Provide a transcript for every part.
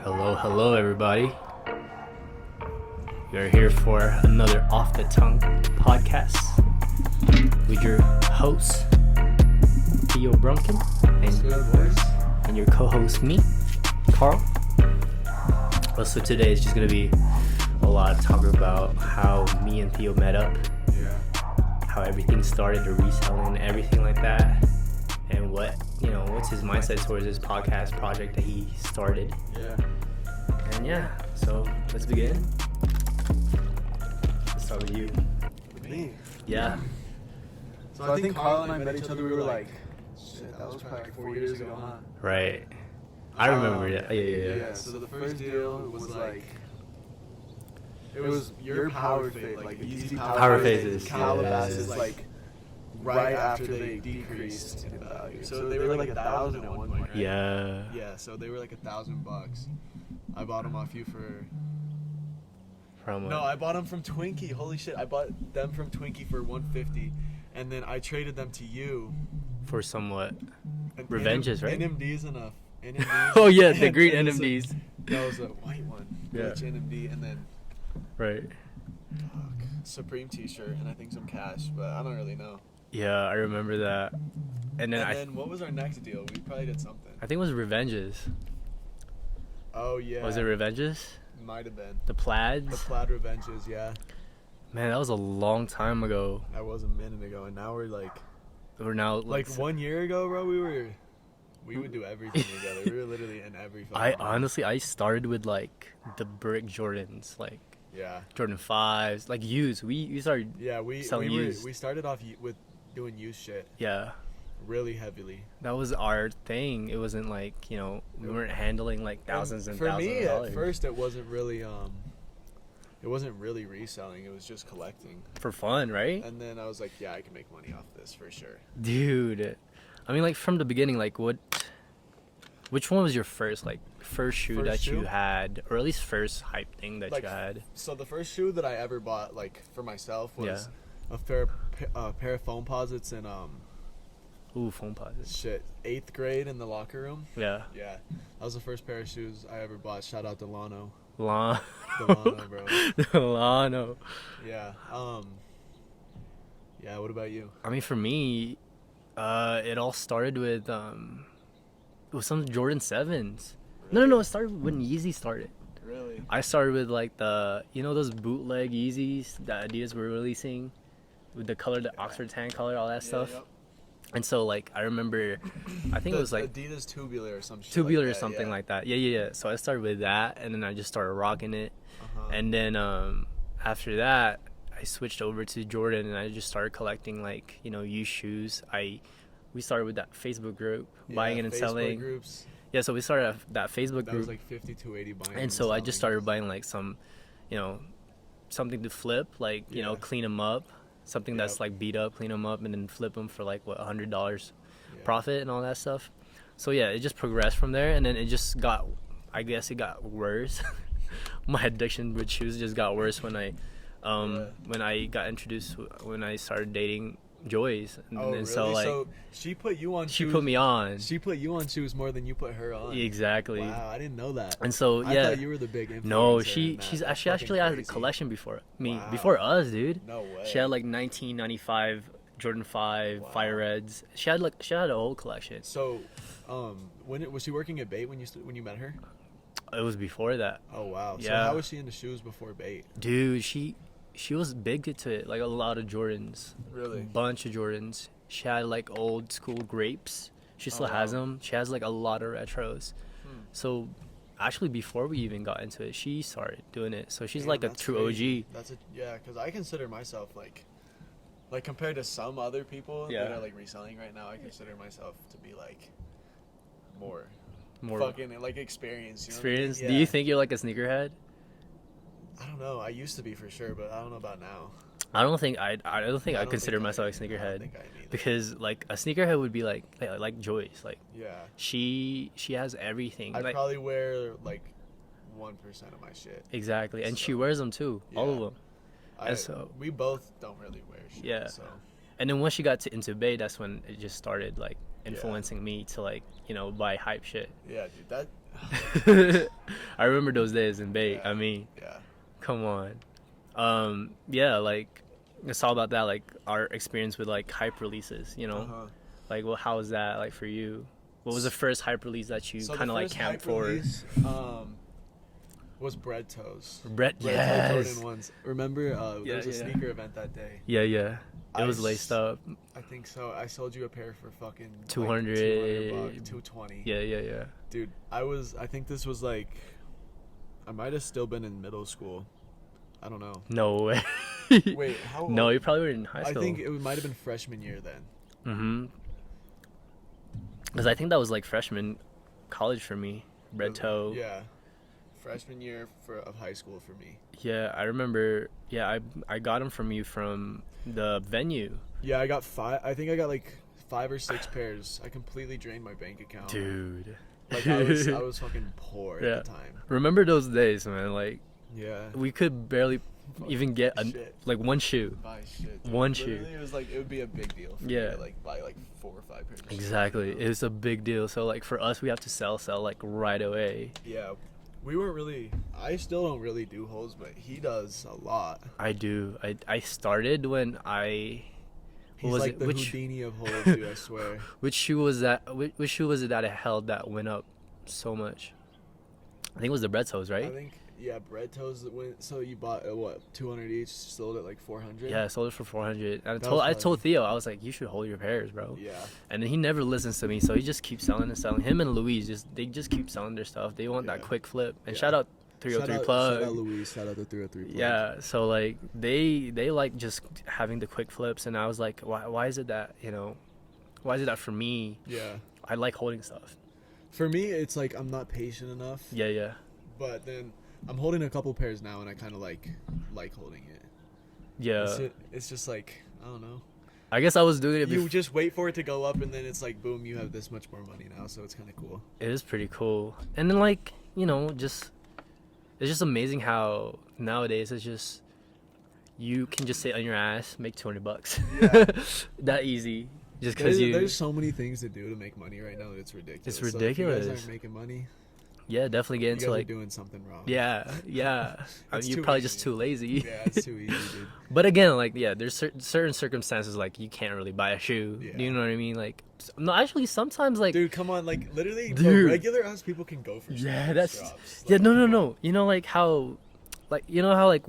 Hello, everybody. We are here for another Off the Tongue podcast with your host, Theo Brunken, and your co-host, me, Carl. So today is just going to be a lot of talk about how me and Theo met up, how everything started, the reselling, everything like that, and what's his mindset towards this podcast project that he started. So let's begin. Let's start with you. Me? Yeah. So I think Carl and I met each other, we were like, shit, that was probably like 4 years ago, huh? Right. I remember it. Yeah. So the first deal was like, it was your power phase, like easy Power phases. Calabasas, like right after they decreased in value. So they were like 1,000 at one point, right? Yeah. Yeah, so they were like $1,000. I bought them off you for... No, I bought them from Twinkie. Holy shit, I bought them from Twinkie for $150, and then I traded them to you For somewhat revenges, right? NMDs enough. NMDs. Oh yeah, the green NMDs. That was a white one. Yeah. Which NMD, and then Right. Supreme T-shirt, and I think some cash, but I don't really know. Yeah, I remember that. And then What was our next deal? We probably did something. I think it was revenges. Oh yeah. Was it revenges? Might have been. The plaids? The plaid revenges, yeah. Man, that was a long time ago. That was a minute ago, and now we're now like 1 year ago, bro. We would do everything together. We were literally in every. I started with like the brick Jordans, like Jordan 5s, like used. We started selling used. We started off with doing used shit. Yeah. Really heavily. That was our thing. It wasn't like, we weren't handling like thousands and thousands of dollars. For me, at first, it wasn't really reselling. It was just collecting. For fun, right? And then I was like, yeah, I can make money off this for sure. Dude. I mean, like, from the beginning, like, which one was your first shoe you had, or at least first hype thing that you had? So the first shoe that I ever bought, like, for myself was a pair of foam posits and, Ooh, foam posits. Shit, 8th grade in the locker room. Yeah. Yeah. That was the first pair of shoes I ever bought. Shout out Delano. Delano, bro. Delano. Yeah. Yeah, what about you? I mean, for me, it all started with some Jordan 7s. Really? No, it started when Yeezy started. Really? I started with like those bootleg Yeezys that Adidas were releasing with the color, the Oxford tan color, all that stuff. Yep. And so, like, I remember, I think it was like Adidas Tubular or some shit. Tubular like or something like that. Yeah. So I started with that, and then I just started rocking it. And then after that, I switched over to Jordan, and I just started collecting like used shoes. We started with that Facebook group, buying it and Facebook selling. Groups. Yeah, so we started that Facebook group. That was like 5280 buying. And so I just started buying like some, something to flip, like clean them up. Something that's like beat up, clean them up, and then flip them for like $100 profit and all that stuff. So yeah, it just progressed from there, and then it just got worse. My addiction with shoes just got worse when I got introduced, when I started dating Joyce. And really? So like, so she put you on. She put me on. She put you on shoes more than you put her on. Exactly. Wow, I didn't know that. And so I thought you were the big influencer. No, she actually had a crazy. collection before me, Wow. before us, dude. No way. She had like 1995 Jordan 5 Fire Reds. She had a whole collection. So, when was she working at Bait when you met her? It was before that. Oh wow. Yeah. So how was she into shoes before Bait? Dude, she was big into it, like a lot of Jordans. Really? Bunch of Jordans. She had like old school grapes. She still has them. She has like a lot of retros. So actually before we even got into it, she started doing it. So she's like a true crazy. OG. Because I consider myself like compared to some other people that are like reselling right now, I consider myself to be like more fucking like experienced. Experience? Yeah. Do you think you're like a sneakerhead? I don't know. I used to be for sure, but I don't know about now. I don't think I consider myself a sneakerhead, because like a sneakerhead would be like Joyce, like she has everything. I probably wear like 1% of my shit. Exactly, and she wears them too, all of them. And so we both don't really wear shit. Yeah. So. And then once she got into Bay, that's when it just started like influencing me to like buy hype shit. Yeah, dude. That I I remember those days in Bay. Yeah. I mean, Yeah. come on. Yeah, like it's all about that, like our experience with like hype releases, you know. Uh-huh. Like, well, how was that like for you? What was the first hype release that you kind of like camped for? Release, was Bread Toes. Bread Toe yes. Jordan 1s. Remember, there was a sneaker event that day. Yeah. It was laced up. I think so. I sold you a pair for fucking 200 $200, 220. Yeah. Dude, I think this was like, I might have still been in middle school. I don't know. No way. Wait, how old? No, you probably were in high school. I think it might have been freshman year then. Because I think that was like freshman college for me. Red Toe. Yeah. Freshman year of high school for me. Yeah, I remember. Yeah, I got them from you from the venue. Yeah, I got 5. I think I got like 5 or 6 pairs. I completely drained my bank account. Dude. Like I was fucking poor at the time. Remember those days, man? Like, yeah, we could barely even get like one shoe. Buy shit. Dude. One Literally, shoe. It was like it would be a big deal for me to like buy like 4 or 5 pairs. Exactly, it's a big deal. So like for us, we have to sell like right away. Yeah, we weren't really. I still don't really do holes, but he does a lot. I do. I started when I. He's like the Houdini of holes, dude. I swear. Which shoe was that? Which shoe was it that I held that went up so much? I think it was the Bread Toes, right? I think Bread Toes that went. So you bought what 200 each, sold it like 400. Yeah, I sold it for 400. And I told Theo, I was like, you should hold your pairs, bro. Yeah. And then he never listens to me, so he just keeps selling and selling. Him and Louise they just keep selling their stuff. They want that quick flip. And shout out 303 plug. Shout out Louise. Shout out the 303 plug. Yeah. So like they like just having the quick flips, and I was like, why is it that why is it that for me? Yeah. I like holding stuff. For me, it's like I'm not patient enough. Yeah. But then I'm holding a couple pairs now, and I kind of like holding it. Yeah. It's just like, I don't know. I guess I was doing it. You just wait for it to go up, and then it's like, boom, you have this much more money now. So it's kind of cool. It is pretty cool. And then like it's just amazing how nowadays it's just you can just sit on your ass, make $200. Yeah. That easy. Just because there's so many things to do to make money right now that it's ridiculous. It's ridiculous. So if you guys aren't making money, yeah, definitely get into like doing something wrong. Yeah. I mean, you're probably just too lazy. Yeah, it's too easy, dude. But again, like there's certain circumstances like you can't really buy a shoe. Yeah. You know what I mean? Like no, actually sometimes like dude, come on, like literally, dude. Regular ass people can go for that's drops. Like, no. You know like how. Like, you know how like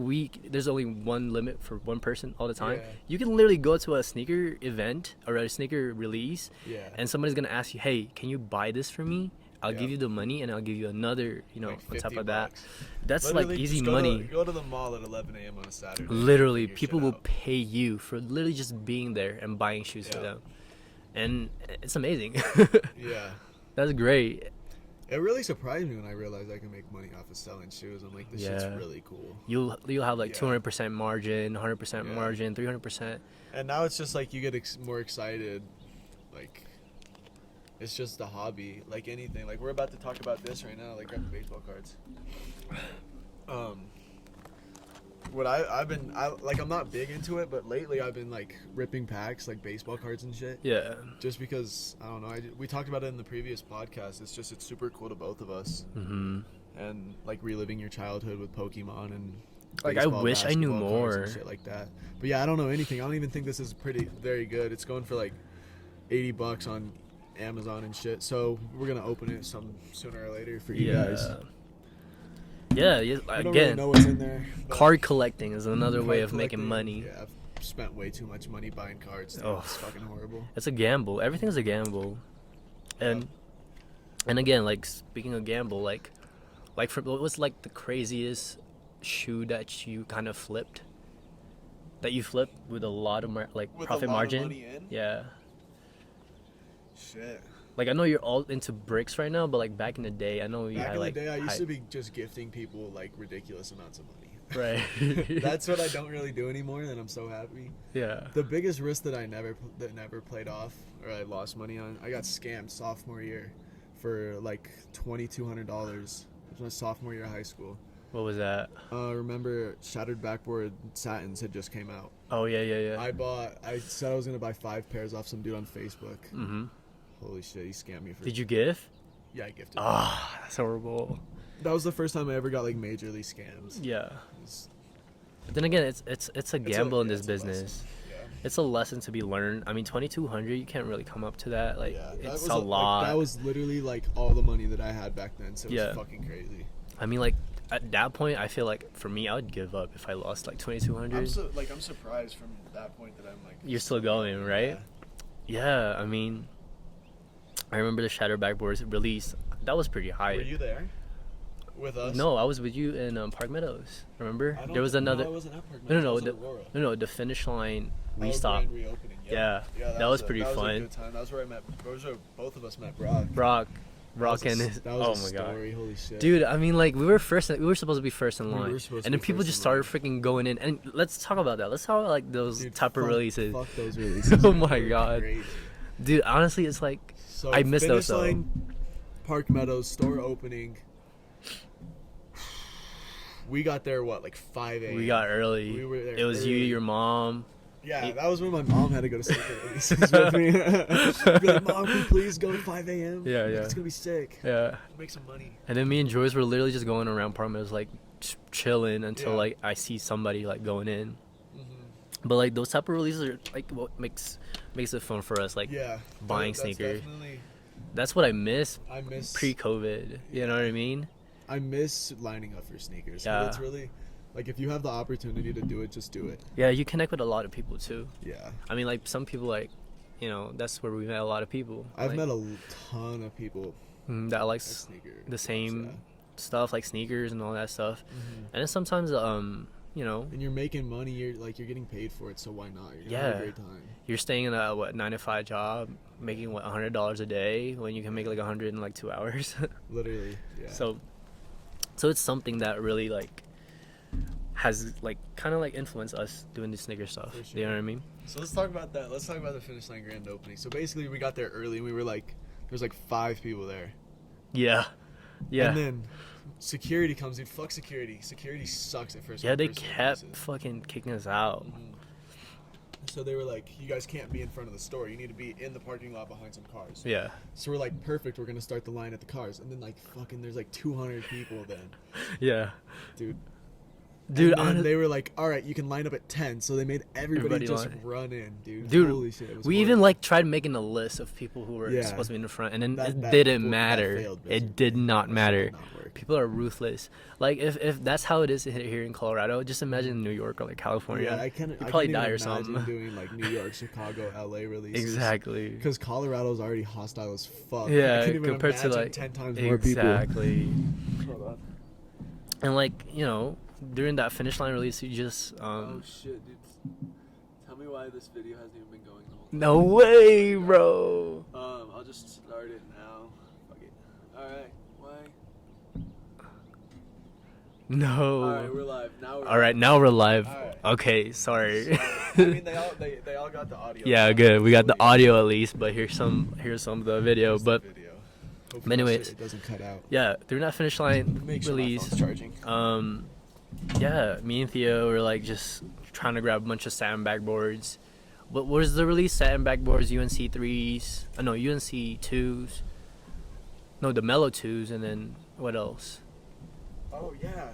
there's only one limit for one person all the time? Yeah. You can literally go to a sneaker event or a sneaker release, and somebody's going to ask you, hey, can you buy this for me? I'll give you the money, and I'll give you another, like on top of that. That's literally, like easy money. Go to the mall at 11 a.m. on a Saturday. Literally, people will pay you for literally just being there and buying shoes for them. And it's amazing. Yeah. That's great. It really surprised me when I realized I can make money off of selling shoes. I'm like, this shit's really cool. You'll have like 200% margin, 100% margin, 300%. And now it's just like you get more excited. Like, it's just a hobby. Like anything. Like, we're about to talk about this right now. Like, grab the baseball cards. What I'm not big into it, but lately I've been like ripping packs, like baseball cards and shit. Yeah. Just because, I don't know, we talked about it in the previous podcast. It's super cool to both of us. Mm-hmm. And like reliving your childhood with Pokemon and like I wish I knew more and shit like that. But yeah, I don't know anything. I don't even think this is very good. It's going for like $80 on Amazon and shit. So we're gonna open it sooner or later for you guys. Yeah, I don't again, really know what's in there. Card collecting is another way of making money. Yeah, I've spent way too much money buying cards. Dude. It's fucking horrible. It's a gamble. Everything's a gamble. And again, like speaking of gamble, like what's like the craziest shoe that you kind of flipped? That you flipped with a lot of profit margin? Of money in? Yeah. Shit. Like, I know you're all into bricks right now, but, like, back in the day, I know you had, like... Back in the day, I used to be just gifting people, like, ridiculous amounts of money. Right. That's what I don't really do anymore, and I'm so happy. Yeah. The biggest risk that I never played off, or I lost money on, I got scammed sophomore year for, like, $2,200. It was my sophomore year of high school. What was that? Remember, Shattered Backboard Satins had just came out. Oh, yeah. I said I was going to buy 5 pairs off some dude on Facebook. Mm-hmm. Holy shit, he scammed me for... Did you gift? Yeah, I gifted. Ah, that's horrible. That was the first time I ever got like majorly scammed. Yeah. But then again, it's a gamble in this business. It's a lesson to be learned. I mean, 2,200, you can't really come up to that. Like, it's a lot. Like, that was literally like all the money that I had back then. So it was fucking crazy. I mean, like at that point, I feel like for me, I would give up if I lost like 2,200. I'm surprised from that point that I'm like. You're still going, right? Yeah. I mean, I remember the Shatter Backboards release. That was pretty high. Were you there? With us? No, I was with you in Park Meadows. Remember? There was another. No, I wasn't at Park Meadows. No. The finish line restock. Grand reopening. Yeah, that was pretty fun. That was a good time. That was where I met. Both of us met Brock. Brock and his. That was a story. God. Holy shit. Dude, I mean, like we were supposed to be first in line, and then people just started freaking going in. And let's talk about that. Let's talk about like those type of releases. Fuck those releases. Oh my god. Crazy. Dude, honestly, it's like I miss those. Line, Park Meadows store opening. We got there like 5 a.m. We got early. We were there. It was early. You, your mom. Yeah, that was when my mom had to go to sleep at releases with me. I'd be like, Mom, can you please go at 5 a.m.? Yeah. It's gonna be sick. Yeah. Make some money. And then me and Joyce were literally just going around Park Meadows, like chilling until like I see somebody like going in. Mm-hmm. But like those type of releases are like what makes it fun for us, like buying sneakers. That's what I miss pre-COVID. You know what I mean? I miss lining up for sneakers. Yeah. It's really, like, if you have the opportunity to do it, just do it. Yeah, you connect with a lot of people, too. Yeah. I mean, like, some people, like, you know, that's where we met a lot of people. I've met a ton of people that likes the same stuff, like sneakers and all that stuff. Mm-hmm. And then sometimes, you know. And you're making money, you're getting paid for it, so why not? You're having a great time. You're staying in a, 9-to-5 job, making, $100 a day when you can make, like, 100 in, like, 2 hours. Literally, yeah. So it's something that really like has like kind of like influenced us doing the sneaker stuff. Sure. You know what I mean? So let's talk about that. Let's talk about the Finish Line grand opening. So basically, we got there early, and we were like, there was like 5 people there. Yeah. And then security comes in. Fuck security. Security sucks at first. Yeah, they kept fucking kicking us out. Mm-hmm. So they were like, you guys can't be in front of the store. You need to be in the parking lot behind some cars. Yeah. So we're like, perfect. We're going to start the line at the cars. And then like fucking there's like 200 people then. Yeah. Dude, and they were like, all right, you can line up at 10. So they made everybody just run in, dude. Holy shit. It was horrible. Even like tried making a list of people who were supposed to be in the front. And then it didn't matter. It did not matter. People are ruthless. Like if that's how it is here in Colorado, just imagine New York or like California. Yeah, I can't probably die or something. Doing like New York, Chicago, LA releases. Exactly. Because Colorado's already hostile as fuck. Yeah, compared to like 10 times more people. Exactly. And like, you know, during that Finish Line release, you just oh shit, dude! Tell me why this video hasn't even been going the whole time. No way, bro. I'll just start it now. Fuck it. All right. Why? No. All right, we're live. Now we're live. Right. Okay, sorry. I mean, they all got the audio. Yeah, good. We got the audio at least, but here's some of the video. But anyways, it doesn't cut out. Yeah, through that Finish Line release. Charging. Yeah, me and Theo were like just trying to grab a bunch of satin backboards. What was the release? Satin backboards, UNC 3s. No, UNC 2s. No, the Mellow 2s, and then what else? Oh yeah.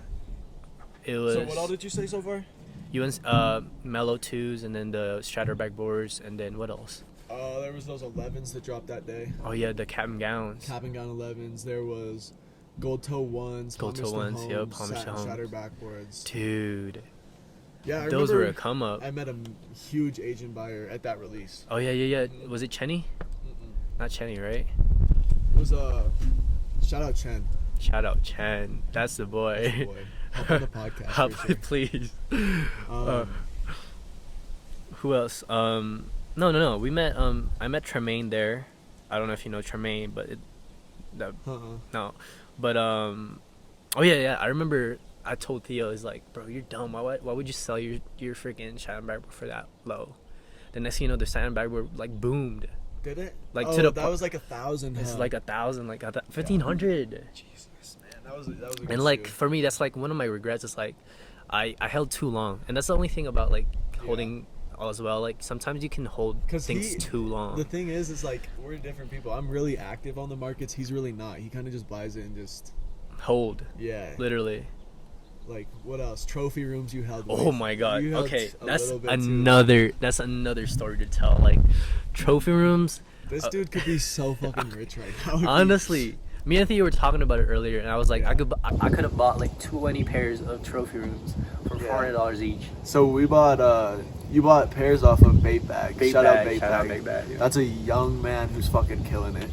It was. So what all did you say so far? Mellow 2s, and then the Shatter backboards, and then what else? There was those 11s that dropped that day. Oh yeah, the cap and gowns. Cap and gown 11s. There was gold toe 1s. Gold toe 1s. Yep, Palmer to Home. Shatter backboards. Dude. Yeah, those were a come up. I met a huge Asian buyer at that release. Oh yeah. Was it Chenny? Not Chenny, right? It was shout out Chen. Shout out Chen. That's the boy. That's the boy. Hop on the podcast. Sure. Please. Who else? No. We met. I met Tremaine there. I don't know if you know Tremaine, but no. But oh yeah. I remember. I told Theo, "Is like, bro, you're dumb. Why would you sell your freaking satin backboard for that low?" The next thing you know, the satin backboard like boomed. Did it? Like that was like 1,000. It's like 1,000, like 1,500. Jesus, man, that was a good and like for me, that's like one of my regrets. Is like, I held too long, and that's the only thing about like holding as well. Like sometimes you can hold things too long. The thing is like we're different people. I'm really active on the markets. He's really not. He kind of just buys it and just. hold. Yeah. Literally. Like, what else? Trophy rooms you held. Oh my god. Okay, that's another story to tell. Like, trophy rooms. This dude could be so fucking rich right now. Honestly, me and Theo were talking about it earlier, and I was like, I could have bought like 20 pairs of trophy rooms for $400 each. So we bought you bought pairs off of Bait Bag. Shout out Bait Bag. Yeah. That's a young man who's fucking killing it.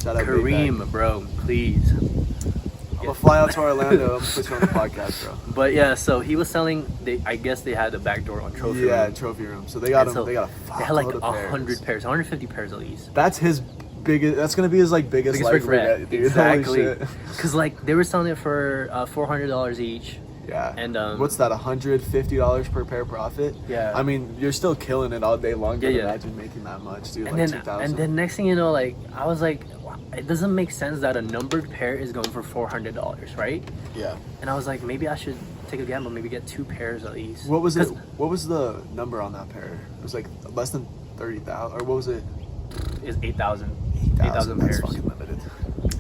Shout out Kareem, bro, please. I'm gonna fly out to Orlando. I'm gonna put you on the podcast, bro. But yeah, so he was selling. I guess they had a back door on trophy room. Yeah, trophy room. So they got them. So they got they had like 100 pairs, 150 pairs at least. That's his biggest. That's gonna be his like biggest life regret, dude. Exactly. Because like they were selling it for $400 each. Yeah. And what's that? $150 per pair profit. Yeah. I mean, you're still killing it all day long. Yeah. Imagine making that much, dude. And like then, 2,000. and then next thing you know, like I was like, it doesn't make sense that a numbered pair is going for $400, right? Yeah. And I was like, maybe I should take a gamble, maybe get 2 pairs at least. What was it? What was the number on that pair? It was like less than 30,000, or what was it? It's 8,000. 8,000 pairs. That's fucking limited.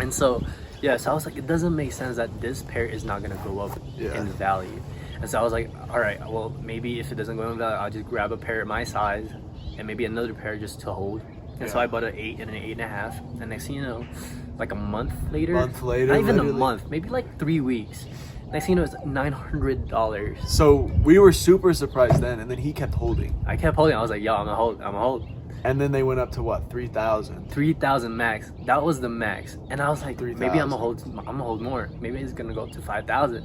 And so, yeah, so I was like, it doesn't make sense that this pair is not gonna go up in value. And so I was like, all right, well, maybe if it doesn't go in value, I'll just grab a pair at my size and maybe another pair just to hold. And so I bought an 8 and an 8.5. And next thing you know, like a month later, not even literally. A month, maybe like 3 weeks. Next thing you know, it's $900. So we were super surprised then, and then he kept holding. I kept holding. I was like, yo, I'm gonna hold. And then they went up to what, 3,000? 3,000 max. That was the max. And I was like, 3,000. maybe I'm gonna hold more. Maybe it's gonna go up to 5,000.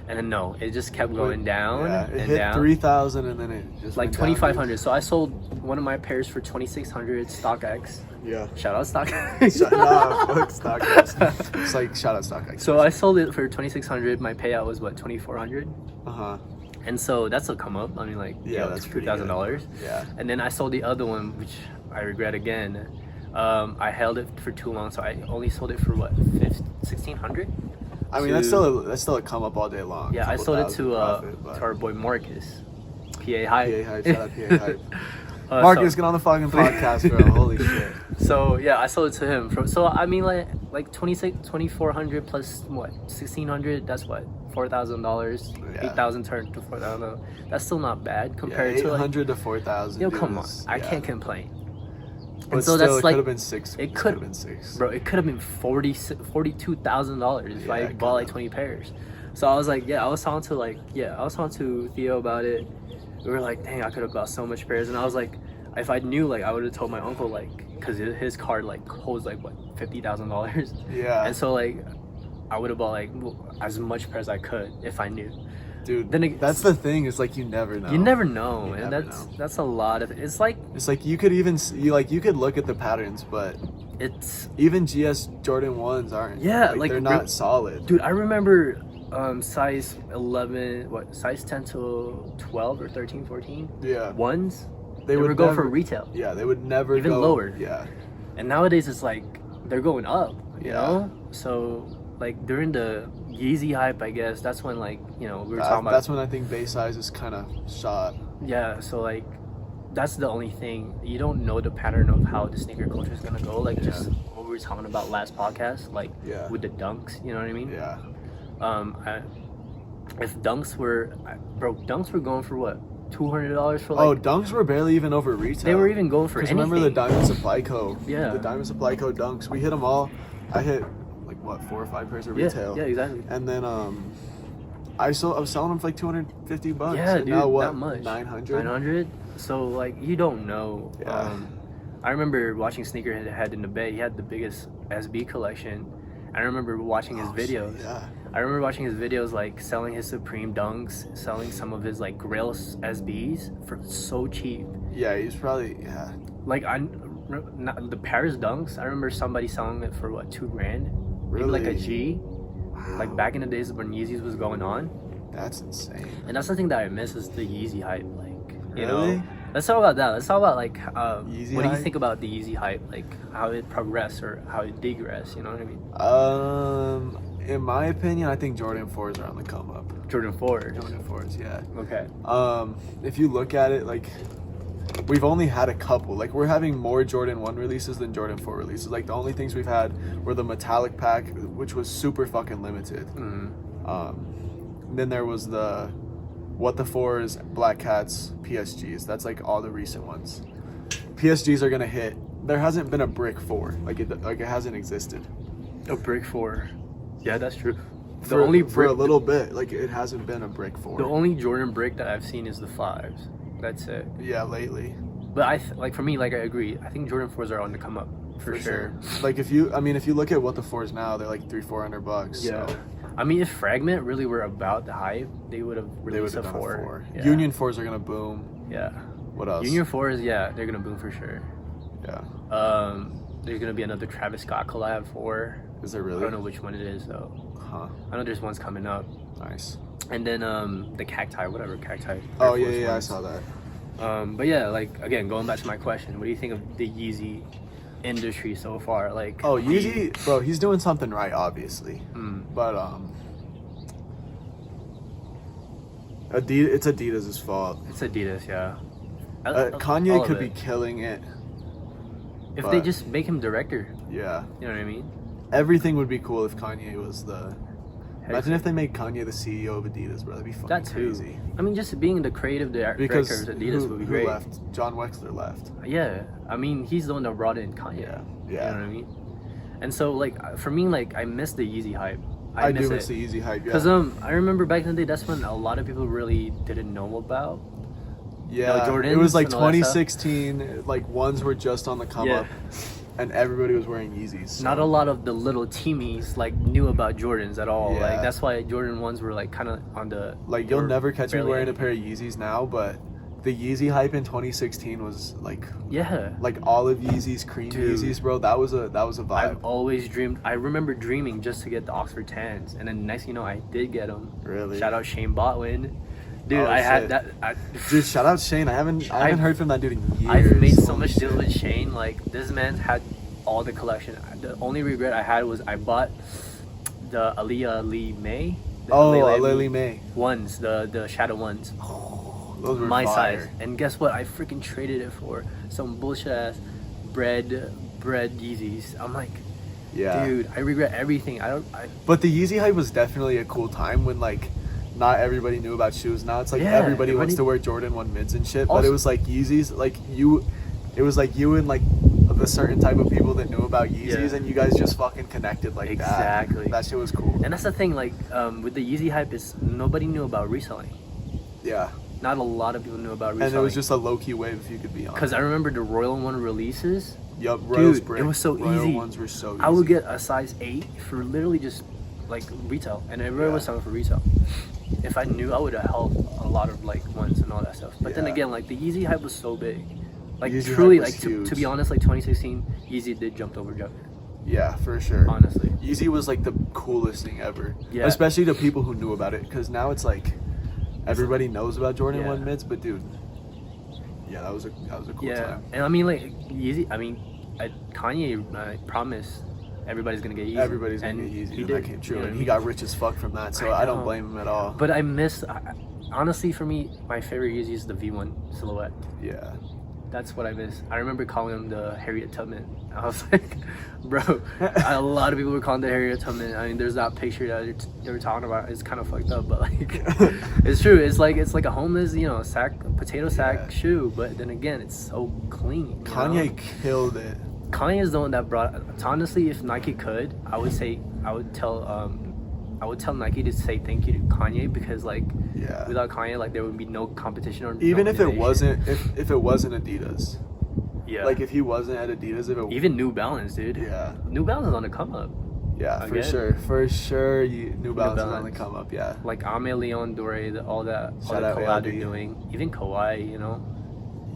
And then no, it just kept going down it and hit down. 3,000 and then it just like went 2,500. So I sold one of my pairs for 2,600 StockX. Yeah. Shout out StockX. Fuck StockX. It's like shout out StockX. So I sold it for 2,600. My payout was what, 2,400. And so that's a come up. I mean, like, that's $2,000. Yeah. And then I sold the other one, which I regret again. I held it for too long, so I only sold it for what, 1,600. I mean, that's still a come up all day long. Yeah, I sold it to our boy Marcus, PA Hype. Shout out PA Hype. Marcus, get on the fucking podcast, bro. Holy shit. So yeah, I sold it to him. So I mean, like 2,400 plus what, 1,600. That's what, $4,000. 8,000 turned to 4,000. That's still not bad compared to 800 to 4,000. Yo, come on, I can't complain. But so still, that's it could have been six. It could have been six, bro. It could have been $42,000 if I bought like 20 pairs. So I was like, I was talking to Theo about it. We were like, dang, I could have bought so much pairs. And I was like, if I knew, like, I would have told my uncle, like, because his card like holds like what, $50,000. Yeah. And so like, I would have bought like as much pairs as I could if I knew. Dude, that's the thing. It's like you never know. You never know, and that's a lot of. It's like you could even you could look at the patterns, but it's even GS Jordan 1s aren't. Yeah, like they're not solid. Dude, I remember size 11, size 10 to 12 or 13, 14. Yeah. Ones. They would go for retail. Yeah, they would never even go lower. Yeah. And nowadays it's like they're going up. You know, so. Like during the Yeezy hype, I guess that's when, like, you know, we were talking about. That's when I think base size is kind of shot. Yeah, so like, that's the only thing. You don't know the pattern of how the sneaker culture is gonna go. Like just what we were talking about last podcast, like with the dunks. You know what I mean? Yeah. If dunks were going for what? $200 for like. Oh, dunks were barely even over retail. They were even going for anything. Remember the Diamond Supply Co. Yeah. The Diamond Supply Co. dunks. We hit them all. I hit. What, 4 or 5 pairs of retail? Yeah, exactly. And then I was selling them for like $250. Yeah, and dude, now what? not much. 900. 900. So like, you don't know. Yeah. I remember watching Sneakerhead in the Bay. He had the biggest SB collection. I remember watching his videos. Shit, yeah. I remember watching his videos, like selling his Supreme Dunks, selling some of his like Grail SBs for so cheap. Yeah, he's probably Like the Paris Dunks. I remember somebody selling it for what, $2,000. Really? Maybe like a G. Wow. Like back in the days when Yeezys was going on. That's insane. And that's the thing that I miss is the Yeezy hype. Like, you really? know. Let's talk about that. Let's talk about like Yeezy what hype? do you think about the Yeezy hype? Like how it progressed or how it digressed, you know what I mean? In my opinion, I think Jordan 4s are on the come up. Jordan 4s? Jordan 4s, yeah. Okay. If you look at it, like, we've only had a couple. Like, we're having more Jordan 1 releases than Jordan 4 releases. Like, the only things we've had were the metallic pack, which was super fucking limited. Then there was the What the 4s, Black Cats, PSGs. That's like all the recent ones. PSGs are gonna hit. There hasn't been a brick 4. Like it hasn't existed. A brick 4. Yeah, that's true. For a little bit, like it hasn't been a brick 4. The only Jordan brick that I've seen is the 5s. That's it. Yeah, lately. But for me, like, I agree. I think Jordan 4s are on the come up for sure. Like if you look at What the 4s now, they're like $300-$400. Yeah. So. I mean, if Fragment really were about the hype, they would have released a 4. Yeah. Union 4s are gonna boom. Yeah. What else? Union 4s, yeah, they're gonna boom for sure. Yeah. There's gonna be another Travis Scott collab 4. Is there really? I don't know which one it is though. Huh. I know there's ones coming up. Nice. And then the Cacti, whatever Cacti. Oh yeah, I saw that. But yeah, like again, going back to my question, what do you think of the Yeezy industry so far? Like, oh, Yeezy, bro, he's doing something right, obviously. But it's Adidas' fault. It's Adidas, yeah. Kanye could be killing it if they just make him director. Yeah. You know what I mean? Everything would be cool if Kanye was the. Imagine if they made Kanye the CEO of Adidas, bro. That'd be fucking crazy. I mean, just being the creative director of Adidas would be great. Who left? John Wexler left. Yeah, I mean, he's the one that brought in Kanye. Yeah. You know what I mean? And so, like, for me, like, I miss the Yeezy hype. I do miss the Yeezy hype, yeah. Because I remember back in the day, that's when a lot of people really didn't know about. Yeah, Jordans, it was like 2016. Like, ones were just on the come up. And everybody was wearing Yeezys. So. Not a lot of the little teamies like knew about Jordans at all. Yeah. Like that's why Jordan 1s were like kind of on the. Like you'll never catch me wearing a pair of Yeezys now, but the Yeezy hype in 2016 was like. Yeah. Like olive Yeezys, cream Yeezys, bro. That was a vibe. I've always dreamed. I remember dreaming just to get the Oxford 10s, and then next thing you know, I did get them. Really? Shout out Shane Botwin. Dude, I had that. Dude, shout out Shane. I haven't heard from that dude in years. I've made so much deals with Shane. Like this man had all the collection. The only regret I had was I bought the Aaliyah Lee May. Aaliyah Lee May ones, the shadow ones. Oh, those were my fire. size. And guess what? I freaking traded it for some bullshit ass bread Yeezys. I'm like, yeah, dude, I regret everything. But the Yeezy hype was definitely a cool time when like. Not everybody knew about shoes. Now it's like everybody wants to wear Jordan 1 mids and shit. But it was like Yeezys, like you, it was like you and like the certain type of people that knew about Yeezys, and you guys just fucking connected like that. Exactly. That shit was cool. And that's the thing, like with the Yeezy hype is nobody knew about reselling. Yeah. Not a lot of people knew about reselling. And it was just a low key wave if you could be honest. Because I remember the Royal 1 releases. Yup, Royal Dude, it was so Royal easy. Ones were so easy. I would get a size 8 for literally just like retail, and everybody was selling for retail. If I knew, I would have held a lot of like ones and all that stuff. But then again, like the Yeezy hype was so big, like Yeezy truly, like to be honest, like 2016, Yeezy did jump over Jughead. Yeah, for sure. Honestly, Yeezy was like the coolest thing ever. Yeah. Especially to people who knew about it, because now it's like everybody knows about Jordan 1 mids, but dude, yeah, that was a cool time. And I mean, like Yeezy, I mean, Kanye promised everybody's gonna get Yeezy. Everybody's gonna get Yeezy, and that came true. And he got rich as fuck from that, so I don't blame him at all. But I miss, honestly, for me, my favorite Yeezy is the V1 silhouette. Yeah. That's what I miss. I remember calling him the Harriet Tubman. I was like, bro, a lot of people were calling the Harriet Tubman. I mean, there's that picture that they were talking about. It's kind of fucked up, but like, it's true. It's like a homeless, potato sack shoe. But then again, it's so clean. Kanye killed it. Kanye is the one that brought. Honestly, if Nike could, I would tell Nike to say thank you to Kanye, because like without Kanye, like there would be no competition or even if it wasn't if it wasn't Adidas. Yeah. Like if he wasn't at Adidas, even New Balance, dude. Yeah. New Balance is on the come up. Yeah, for sure. For sure, New Balance is on the come up. Yeah. Like Ame Leon Dore, all the collab they're doing, even Kawhi,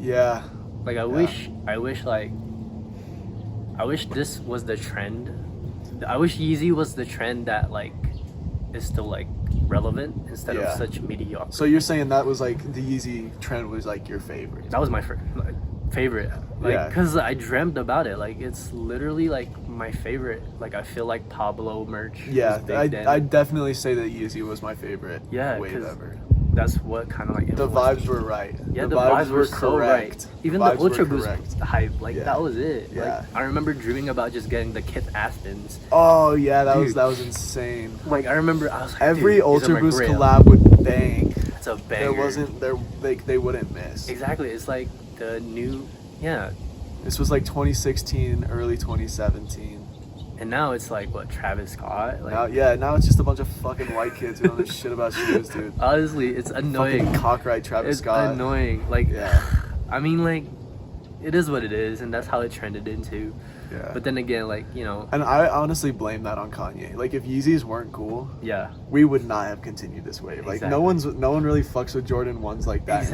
Yeah. Like I wish this was the trend. I wish Yeezy was the trend that like is still like relevant instead of such mediocre. So you're saying that was like the Yeezy trend was like your favorite? That was my favorite. Like, because I dreamt about it. Like it's literally like my favorite. Like I feel like Pablo merch. Yeah, I'd definitely say that Yeezy was my favorite wave ever. that's what kind of like the vibes were right. Yeah, the vibes were so correct. right. Even the Ultra Boost hype, like that was it. Yeah. Like I remember dreaming about just getting the Kith Aspens. Oh yeah, that was insane. Like I remember I was like, every Ultra Boost collab would bang. It's a banger. They wouldn't miss. Exactly. It's like the new This was like 2016, early 2017. And now it's like what, Travis Scott? Like, now it's just a bunch of fucking white kids who don't know shit about shoes, dude. Honestly, it's annoying. Fucking cockeyed Travis Scott. It's annoying. Like, I mean, like, it is what it is, and that's how it trended into. Yeah. But then again, like, you know. And I honestly blame that on Kanye. Like, if Yeezys weren't cool, we would not have continued this wave. Like, no one really fucks with Jordan 1s like that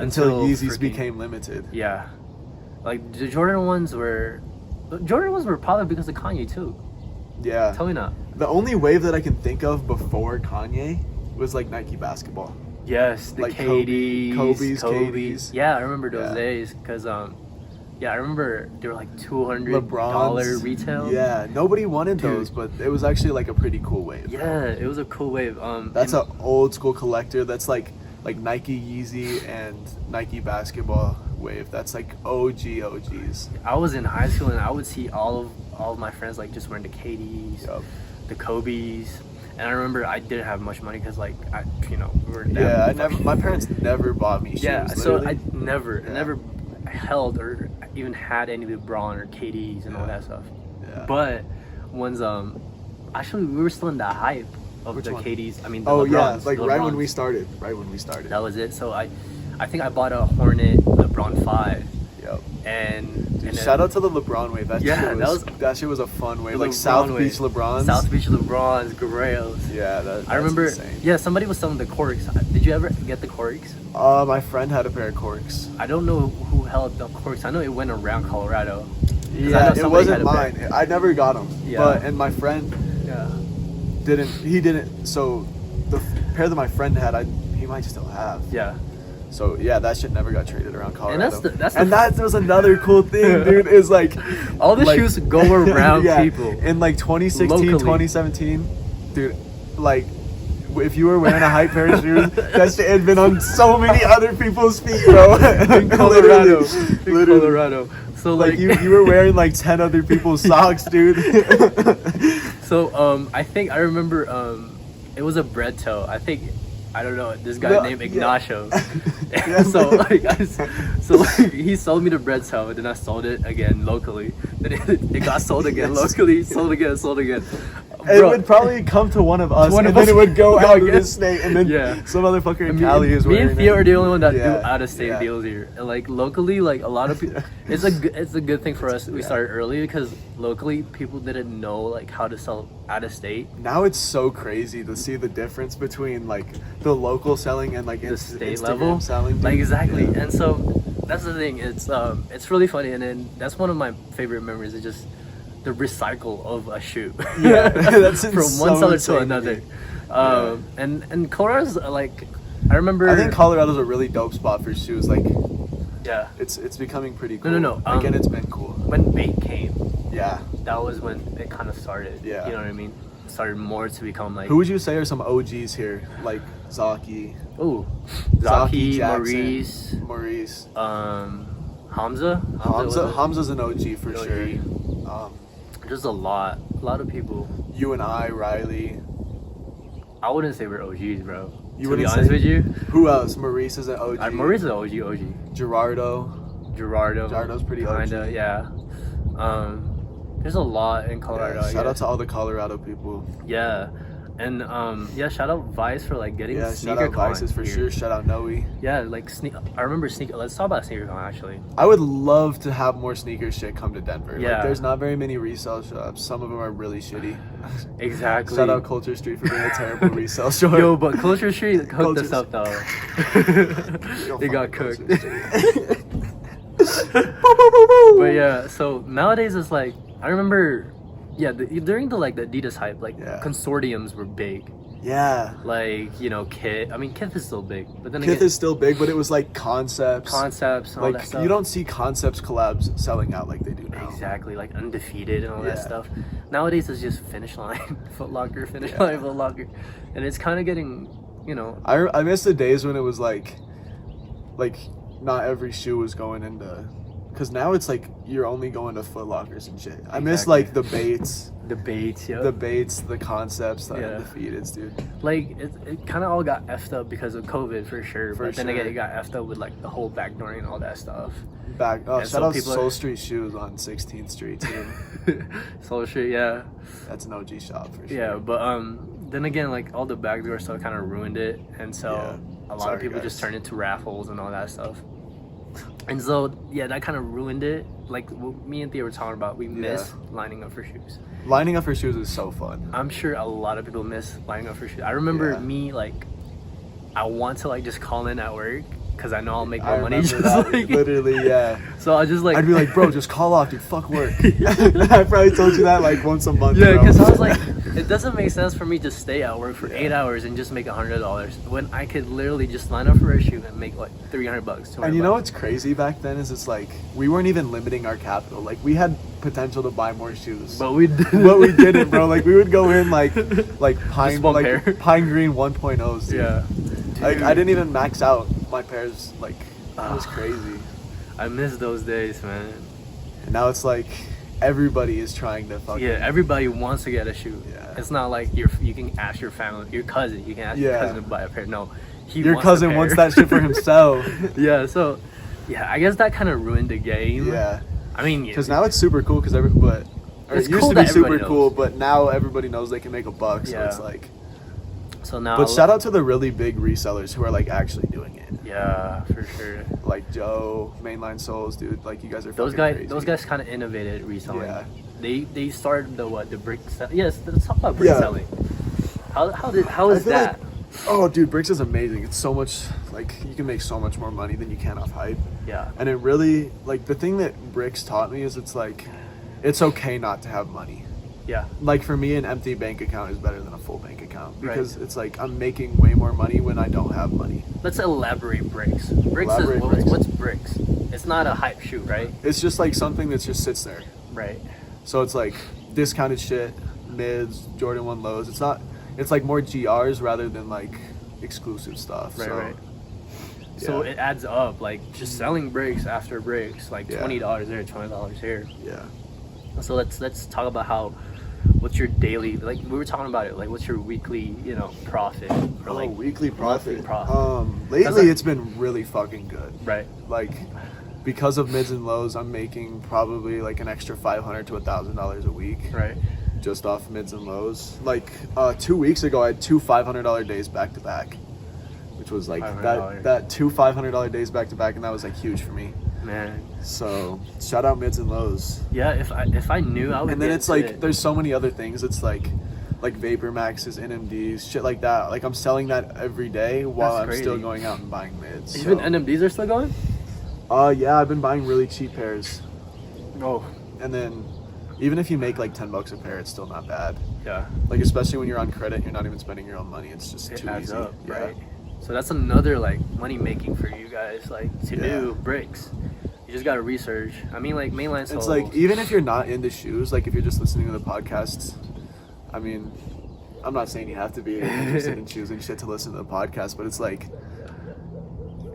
until Yeezys became limited. Yeah. Like, the Jordan 1s were probably because of Kanye too. Yeah. Tell me not. The only wave that I can think of before Kanye was like Nike basketball. Yes, the like KDs, Kobe's. Yeah, I remember those days because I remember they were like $200 retail. Yeah, nobody wanted those, but it was actually like a pretty cool wave. Yeah, it was a cool wave. That's an old school collector. That's like Nike Yeezy and Nike basketball wave. That's like OGs. I was in high school and I would see all of my friends like just wearing the KDs, the Kobe's, and I remember I didn't have much money because like we were my parents never bought me shoes. Yeah, literally. so I never held or even had any LeBron or KDs and all that stuff. Yeah. But once actually we were still in the hype of Which the one? KDs. I mean, the LeBrons, like right when we started. That was it. So I think I bought a Hornet LeBron 5. Yep. And shout out to the LeBron wave. That shit was a fun wave. Like South Beach LeBrons. South Beach LeBrons, Grails. Yeah, that's I remember. Insane. Yeah, somebody was selling the Corks. Did you ever get the Corks? My friend had a pair of Corks. I don't know who held the Corks. I know it went around Colorado. Yeah, it wasn't mine. I never got them. Yeah. And my friend. Didn't. He didn't. So the pair that my friend had, he might still have. Yeah. So yeah, that shit never got traded around Colorado. And that was another cool thing, dude. Is like all the shoes go around people. In like 2016, 2017, dude, like if you were wearing a hype pair of shoes, that shit had been on so many other people's feet, bro. In Colorado. Colorado. So like you were wearing like 10 other people's socks, dude. So I remember it was a bread toe. I don't know, this guy named Ignacio. So he sold me the bread toe, and then I sold it again locally. Then it got sold again locally, sold again. It would probably come to one of us, then it would go out of the state, and then some other fucker in Cali is wearing it. Me and Theo are the only one that do out-of-state deals here. And like locally, like a lot of people, it's a good thing for us. We started early because locally people didn't know like how to sell out-of-state. Now it's so crazy to see the difference between like the local selling and like the state Instagram level selling. Dude. Like exactly, and so that's the thing. It's really funny, and then that's one of my favorite memories. Is just the recycle of a shoe. Yeah, that's from one seller to another. And Colorado's like, I remember. I think Colorado's a really dope spot for shoes. Like, it's becoming pretty cool. No. Again, it's been cool. When Bait came, that was when it kind of started. Yeah, you know what I mean. Started more to become like. Who would you say are some OGs here? Like Zaki. Ooh, Zaki, Jackson, Maurice. Hamza's an OG for sure. There's a lot of people. You and I, Riley. I wouldn't say we're OGs, bro. To be honest with you. Who else? Maurice is an OG. Maurice is an OG. Gerardo's pretty kinda, OG. Yeah. There's a lot in Colorado. Shout out to all the Colorado people. Yeah. And shout out Vice for like getting SneakerCon. Shout out Vices for sure. Shout out Noe. Yeah, like I remember sneaker. Let's talk about SneakerCon actually. I would love to have more sneaker shit come to Denver. Yeah, like, there's not very many resale shops. Some of them are really shitty. Exactly. Shout out Culture Street for being a terrible resale shop. Yo, but Culture Street hooked us up though. They got cooked. But yeah, so nowadays it's like I remember. Yeah, during the Adidas hype, consortiums were big. Yeah. Like, Kith. I mean, Kith is still big, but then Kith is still big, but it was like concepts. And all that stuff. You don't see concepts collabs selling out like they do now. Exactly, like Undefeated and all that stuff. Nowadays it's just Finish Line, Foot Locker, Finish Line, Foot Locker, and it's kind of getting you know. I miss the days when it was like not every shoe was going into, because now it's like you're only going to Foot Lockers and shit. I miss like the Baits. The Baits, yeah. The Baits, the Concepts, the Undefeateds, dude. Like, it kind of all got effed up because of COVID, for sure. But then again, it got effed up with, like, the whole backdooring and all that stuff. Shout out Soul Street Shoes on 16th Street, too. Soul Street, yeah. That's an OG shop, for sure. Yeah, but then again, like, all the backdoor stuff kind of ruined it. And so a lot of people just turned into raffles and all that stuff. And so, yeah, that kind of ruined it. Like, what me and Thea were talking about, we miss lining up for shoes. Lining up for shoes is so fun. I'm sure a lot of people miss lining up for shoes. I remember me, like, I want to, like, just call in at work because I know I'll make more money. Just like, literally, yeah. So I just, like... I'd be like, bro, just call off, dude. Fuck work. I probably told you that, like, once a month. Yeah, because I was like, it doesn't make sense for me to stay at work for 8 hours and just make $100 when I could literally just line up for a shoe and make, like, $300, $200. And you know what's crazy back then is it's like, we weren't even limiting our capital. Like, we had potential to buy more shoes. But we didn't. But we didn't, bro. Like, we would go in, like Pine Green 1.0s, dude. Yeah. Like, I didn't even max out my pairs, like... It was crazy. I miss those days, man. And now it's like everybody is trying to fucking... Yeah, everybody wants to get a shoe. Yeah. It's not like you can ask your family, your cousin. You can ask your cousin to buy a pair. No, your cousin wants that shit for himself. Yeah, so I guess that kind of ruined the game. Yeah. I mean, because now it's super cool. Because it used to be super cool, but now everybody knows they can make a buck. So it's like... So now, but shout out to the really big resellers who are like actually doing it. Yeah, for sure. Like Joe, Mainline Souls, dude. Like, you guys are those guys. crazy. Those guys kind of innovated reselling. Yeah. They started the brick. Yes, let's talk about brick selling. How is that? Oh, dude, bricks is amazing. It's so much, like, you can make so much more money than you can off hype. Yeah. And it really, like, the thing that bricks taught me is it's like, it's okay not to have money. Yeah. Like, for me, an empty bank account is better than a full bank account because it's like I'm making way more money when I don't have money. Let's elaborate bricks. What's bricks? It's not a hype shoe, right? It's just like something that just sits there. Right. So it's like discounted shit, mids, Jordan 1 lows. It's like more GRs rather than like exclusive stuff. Right. So it adds up, like just selling bricks after bricks, like $20 there, $20 here. Yeah. So let's talk about what's your daily, like we were talking about it, like what's your weekly, profit or like weekly profit. Profit. Lately it's been really fucking good. Right. Like, because of mids and lows, I'm making probably like an extra $500 to $1,000 a week. Right. Just off mids and lows. Like 2 weeks ago, I had two $500 days back to back, which was like that two $500 days back to back, and that was like huge for me. Man. So shout out mids and lows. Yeah, if I knew, I would. And then it's like there's so many other things. It's like Vapor Maxes, NMDs, shit like that. Like, I'm selling that every day while I'm still going out and buying mids. Even NMDs are still going? Yeah, I've been buying really cheap pairs. Oh. And then even if you make like $10 a pair, it's still not bad. Yeah. Like, especially when you're on credit, you're not even spending your own money. It's just too adds easy. Up, right? So that's another like money making for you guys, like to do bricks. You just gotta research. I mean, like Mainline Souls. It's like, even if you're not into shoes, like if you're just listening to the podcasts, I mean, I'm not saying you have to be interested in shoes and shit to listen to the podcast, but it's like,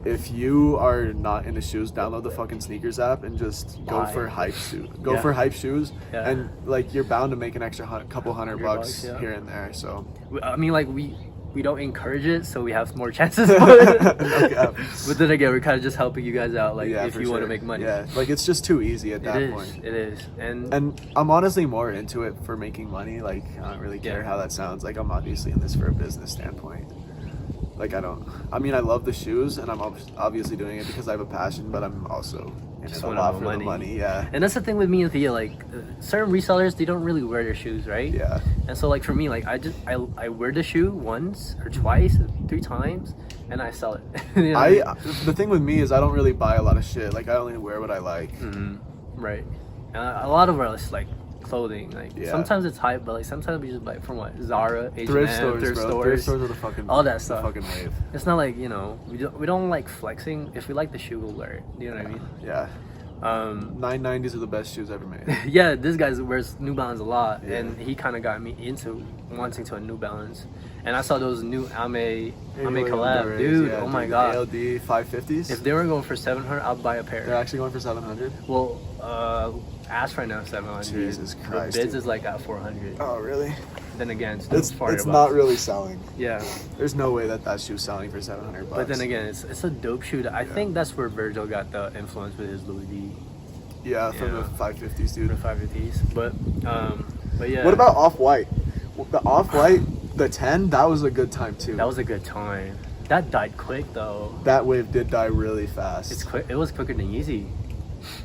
if you are not into shoes, download the fucking Sneakers app and just go for hype shoes. Go for hype shoes, and like you're bound to make an extra couple $100 here and there. So I mean, like we don't encourage it, so we have more chances. But then again, we're kind of just helping you guys out, like if you want to make money. Yeah, like it's just too easy at that point. It is, and I'm honestly more into it for making money. Like, I don't really care how that sounds. Like, I'm obviously in this for a business standpoint. Like, I love the shoes, and I'm obviously doing it because I have a passion, but I'm also in it a lot for the money. Yeah. And that's the thing with me and Thea, like, certain resellers, they don't really wear their shoes, right? Yeah. And so, like, for me, like, I wear the shoe once or twice, 3 times, and I sell it. You know the thing with me is I don't really buy a lot of shit. Like, I only wear what I like. Mm-hmm. Right. A lot of us, like, clothing, like sometimes it's hype, but like sometimes we just buy from Zara, H&M, thrift stores, thrift stores are the fucking all that stuff. The fucking wave. It's not like, we don't like flexing. If we like the shoe, we'll wear it. You know what I mean? Yeah. 990s are the best shoes ever made. Yeah, this guy wears New Balance a lot, and he kind of got me into wanting to a New Balance. And I saw those new Ame collab, dude. Oh my god. ALD 550s. If they were going for 700, I'd buy a pair. They're actually going for 700. Well, ask right now 700. Jesus Christ. Bids is like at 400. Oh really? Then again, it's not really selling. Yeah. There's no way that shoe's selling for 700 bucks. But then again, it's a dope shoe. I think that's where Virgil got the influence with his Louis V. Yeah, from the 550s, dude. The 550s. But yeah. What about Off-White? The Off-White, the 10, that was a good time too. That was a good time. That died quick though. That wave did die really fast. It's quick. It was quicker than Yeezy.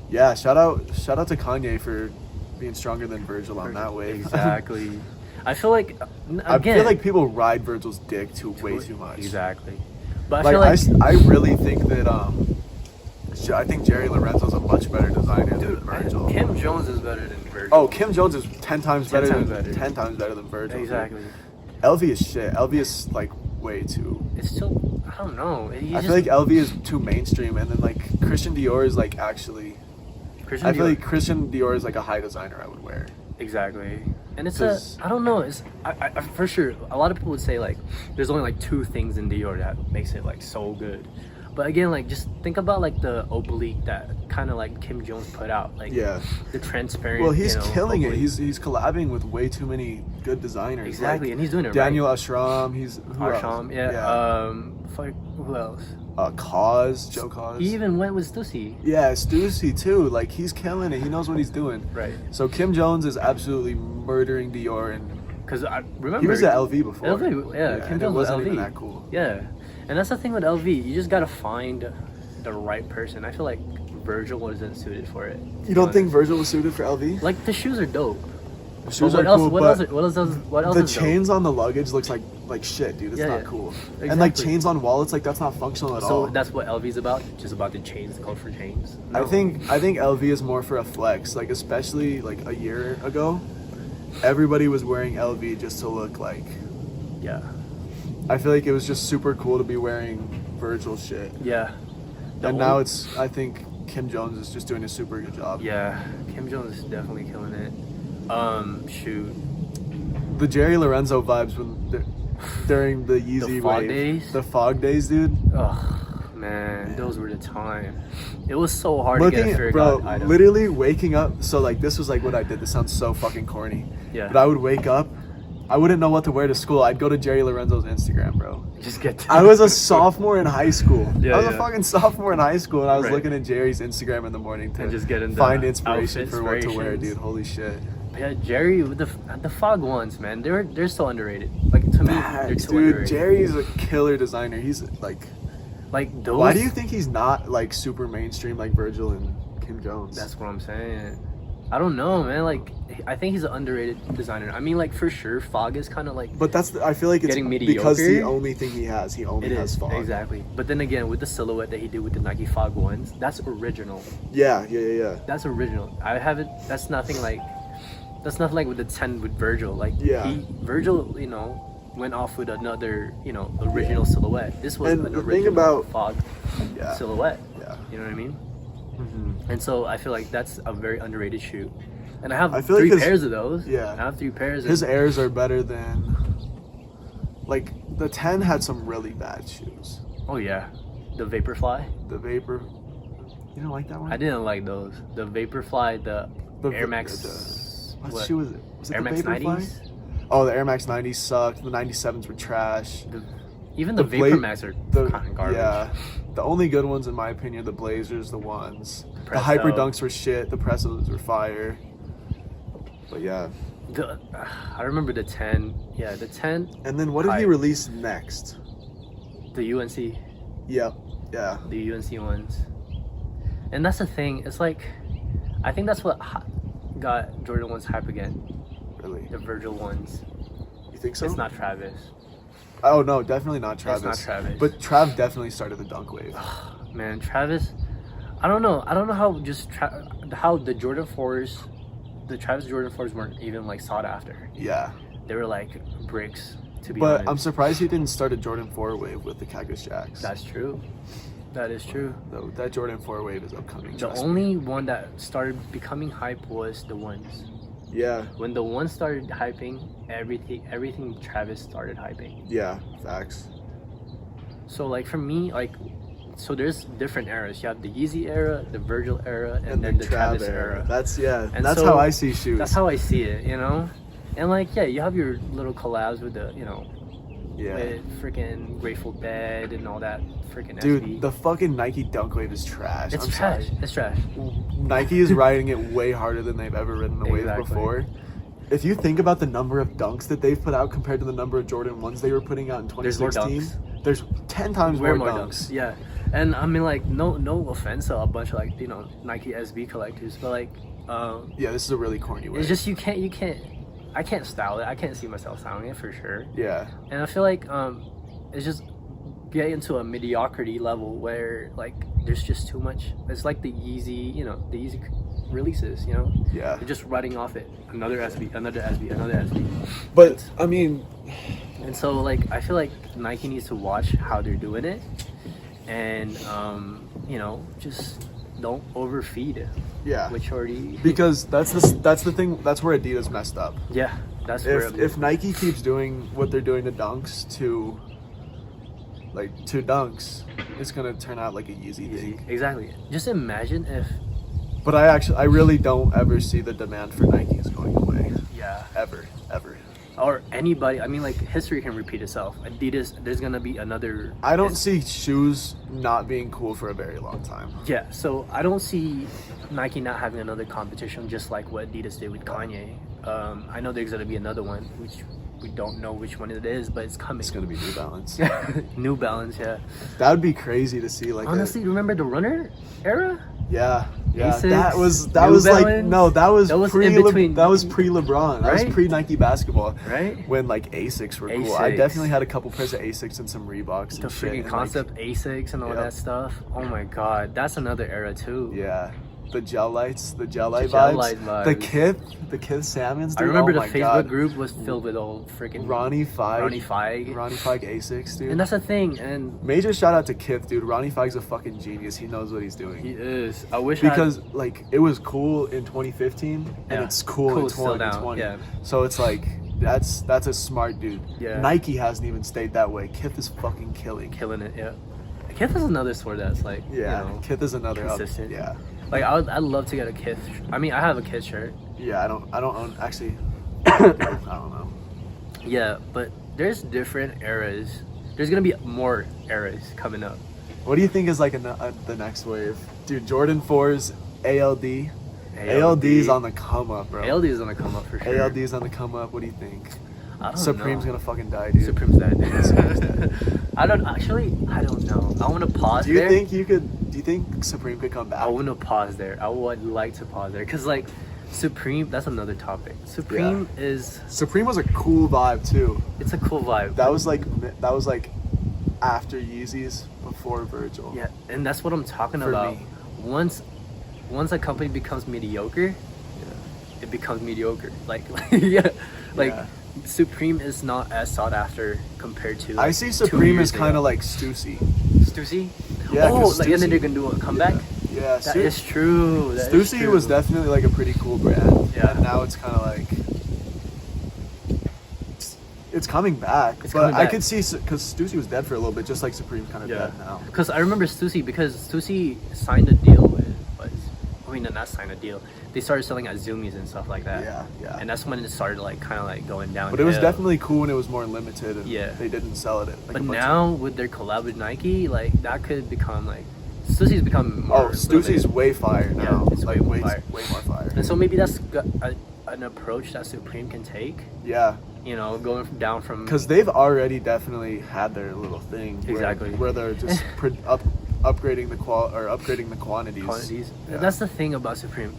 Yeah, shout out to Kanye for being stronger than Virgil on that wave. Exactly. I feel like I feel like people ride Virgil's dick way too much. Exactly. But I feel like I really think that I think Jerry Lorenzo's a much better designer than Virgil. Kim Jones is better than Virgil. Oh, Kim Jones is 10 times better than Virgil. Exactly. LV is shit. LV is like way too. It's still, I don't know. I feel like LV is too mainstream, and then like Christian Dior is like actually. I feel like Christian Dior is like a high designer I would wear. Exactly. And it's I don't know, I for sure, a lot of people would say like, there's only like 2 things in Dior that makes it like so good. But again, like just think about like the oblique that kind of like Kim Jones put out, like the transparent. Well, he's killing oblique. It. He's collabing with way too many good designers. Exactly, like, and he's doing it Daniel right. Ashram. Ashram, who else? Joe Cause. He even went with Stussy. Yeah, Stussy too. Like he's killing it. He knows what he's doing. Right. So Kim Jones is absolutely murdering Dior, and because I remember he was at LV before. LV, yeah. Kim Jones wasn't LV. even that cool. Yeah, and that's the thing with LV. You just gotta find the right person. I feel like Virgil wasn't suited for it. You don't think Virgil was suited for LV? Like the shoes are dope. The shoes are cool, what else the chains on the luggage looks like shit, dude. It's not cool. Exactly. And like chains on wallets, like that's not functional at all. So that's what LV's about, just about the chains, called for chains. No. I think LV is more for a flex, like especially like a year ago, everybody was wearing LV just to look like. Yeah. I feel like it was just super cool to be wearing Virgil shit. Yeah. And now I think Kim Jones is just doing a super good job. Yeah, Kim Jones is definitely killing it. Shoot. The Jerry Lorenzo vibes during the Yeezy wave. The fog days, dude. Oh man, those were the time. It was so hard to get a Fear God item. Literally waking up. So like this was like what I did. This sounds so fucking corny. Yeah. But I would wake up. I wouldn't know what to wear to school. I'd go to Jerry Lorenzo's Instagram, bro. Just get to I was a sophomore in high school. Yeah, I was a fucking sophomore in high school, and I was looking at Jerry's Instagram in the morning to just get find inspiration for what to wear, dude. Holy shit. Yeah, Jerry with the fog ones, man. They're so underrated. Like to me, they're so underrated. Jerry's a killer designer. He's like those. Why do you think he's not like super mainstream like Virgil and Kim Jones? That's what I'm saying. I don't know, man. Like I think he's an underrated designer. I mean, like for sure, fog is kind of like. But I feel like it's getting mediocre. Because the only thing he has, he only has fog. Exactly. But then again, with the silhouette that he did with the Nike Fog ones, that's original. Yeah. That's original. I haven't. That's nothing like with the 10 with Virgil. Like Virgil, went off with another, original silhouette. This was an original fog silhouette. Yeah. You know what I mean? Mm-hmm. And so I feel like that's a very underrated shoe. And I have 3 pairs of those. Yeah. I have 3 pairs. His Airs are better than. Like the 10 had some really bad shoes. Oh yeah, the Vaporfly. The Vapor. You don't like that one? I didn't like those. The Vaporfly, the Air Max. What shoe was it? Was it Air the Max Vaporfly? 90s? Oh, the Air Max 90s sucked. The 97s were trash. Even the Vapor Max are kind of garbage. Yeah. The only good ones, in my opinion, the Blazers, the ones. The Hyper Dunks were shit. The Pressos were fire. But yeah. I remember the 10. Yeah, the 10. And then what did he release next? The UNC. Yep. Yeah. The UNC ones. And that's the thing. It's like, I think that's what got Jordan 1's hype again. Really? The Virgil ones. You think so? It's not Travis. Oh no, definitely not Travis. It's not Travis. But Trav definitely started the dunk wave. Man, Travis, I don't know how the Jordan 4s, the Travis Jordan 4s weren't even like sought after. Yeah. They were like bricks, to be honest. But I'm surprised he didn't start a Jordan 4 wave with the Cactus Jacks. That's true. That is true. That Jordan 4 wave is upcoming. The only one that started becoming hype was the ones. Yeah. When the one started hyping, everything Travis started hyping. Yeah, facts. So like for me, like, so there's different eras. You have the Yeezy era, the Virgil era, and then the Travis era. That's And that's so, how I see shoes. That's how I see it, you know? And like, yeah, you have your little collabs with the, you know, with freaking Grateful Dead and all that freaking Dude, SB. the fucking Nike Dunk Wave is trash. It's I'm trash. sorry. It's trash. Nike is riding it way harder than they've ever ridden the wave Exactly. before. If you think about the number of dunks that they've put out compared to the number of Jordan 1s they were putting out in 2016, there's 10 times more dunks. Yeah. And I mean, like, no offense to a bunch of, like, you know, Nike SB collectors, but like, yeah, this is a really corny way. It's just I can't style it. I can't see myself styling it for sure. Yeah. And I feel like it's just getting to a mediocrity level where like there's just too much. It's like the Yeezy, you know, the Yeezy releases, you know. Yeah. They're just running off it. Another SB, another SB, another SB. But I mean, and so like I feel like Nike needs to watch how they're doing it, and you know, just don't overfeed it. Yeah. Which already because that's the thing. That's where Adidas messed up. Yeah. That's if Nike keeps doing what they're doing to dunks to dunks, it's gonna turn out like a Yeezy thing. Exactly. Just imagine if. But I really don't ever see the demand for Nikes going away. Yeah. Ever. Or anybody. I mean, like, history can repeat itself. Adidas, there's gonna be another. I don't see shoes not being cool for a very long time. Yeah. So I don't see Nike not having another competition, just like what Adidas did with Kanye. I know there's gonna be another one, which we don't know which one it is, but it's coming. It's gonna be New Balance. New Balance, yeah. That would be crazy to see. Like, honestly, remember the Runner era? Yeah. A6, that was Balance. like that was pre between, that was pre LeBron. That right? was pre Nike basketball. Right? When like Asics were cool. Asics. I definitely had a couple pairs of Asics and some Reeboks. The and shit, freaking and concept Asics and all that stuff. Oh my god, that's another era too. Yeah. The gel lights, the gel light vibes. The Kith Salmons. Dude. I remember the my Facebook God. group was filled with old freaking Ronnie Feig Asics, dude. And that's the thing. And major shout out to Kith, dude. Ronnie Feig's a fucking genius. He knows what he's doing. He is. I wish because like it was cool in 2015 and it's cool in 2020. Yeah. So it's like that's a smart dude. Yeah. Nike hasn't even stayed that way. Kith is fucking killing it. Yeah. Kith is another sport that's like you know, Kith is another consistent. Yeah. Like I'd love to get a Kith. I mean, I have a Kith shirt. Yeah, I don't own actually. I don't know. Yeah, but there's different eras. There's gonna be more eras coming up. What do you think is like the next wave, dude? Jordan 4's ALD. ALD's on the come up, bro. ALD is on the come up for sure. ALD's on the come up. What do you think? I don't Supreme's know. gonna fucking die, dude. Supreme's dead. I don't know. I want to pause there. Do you think Supreme could come back? I want to pause there. I would like to pause there because like Supreme, that's another topic. Supreme was a cool vibe too. It's a cool vibe. That was like after Yeezys, before Virgil. Yeah, and that's what I'm talking For about. me. Once a company becomes mediocre, it becomes mediocre. Like Supreme is not as sought after compared to. Like, I see Supreme as kind of like Stussy. Stussy? Yeah. Oh, like, and then they're gonna do a comeback. Yeah. That is true. Stussy was definitely like a pretty cool brand. Yeah. And now it's kind of like it's coming back. I could see because Stussy was dead for a little bit, just like Supreme's kind of dead now. Because I remember Stussy because Stussy signed a deal with. Not signed a deal. They started selling at Zoomies and stuff like that. Yeah. And that's when it started like kind of like going down. But it was definitely cool when it was more limited and they didn't sell it. Like but now with their collab with Nike, like that could become like Stussy's become more. Oh, Stussy's way fire now. Yeah, it's like way fire. Way more fire. And so maybe that's an approach that Supreme can take. Yeah. You know, going down from because they've already definitely had their little thing. Exactly. Where they're just upgrading the quantities. Yeah. That's the thing about Supreme.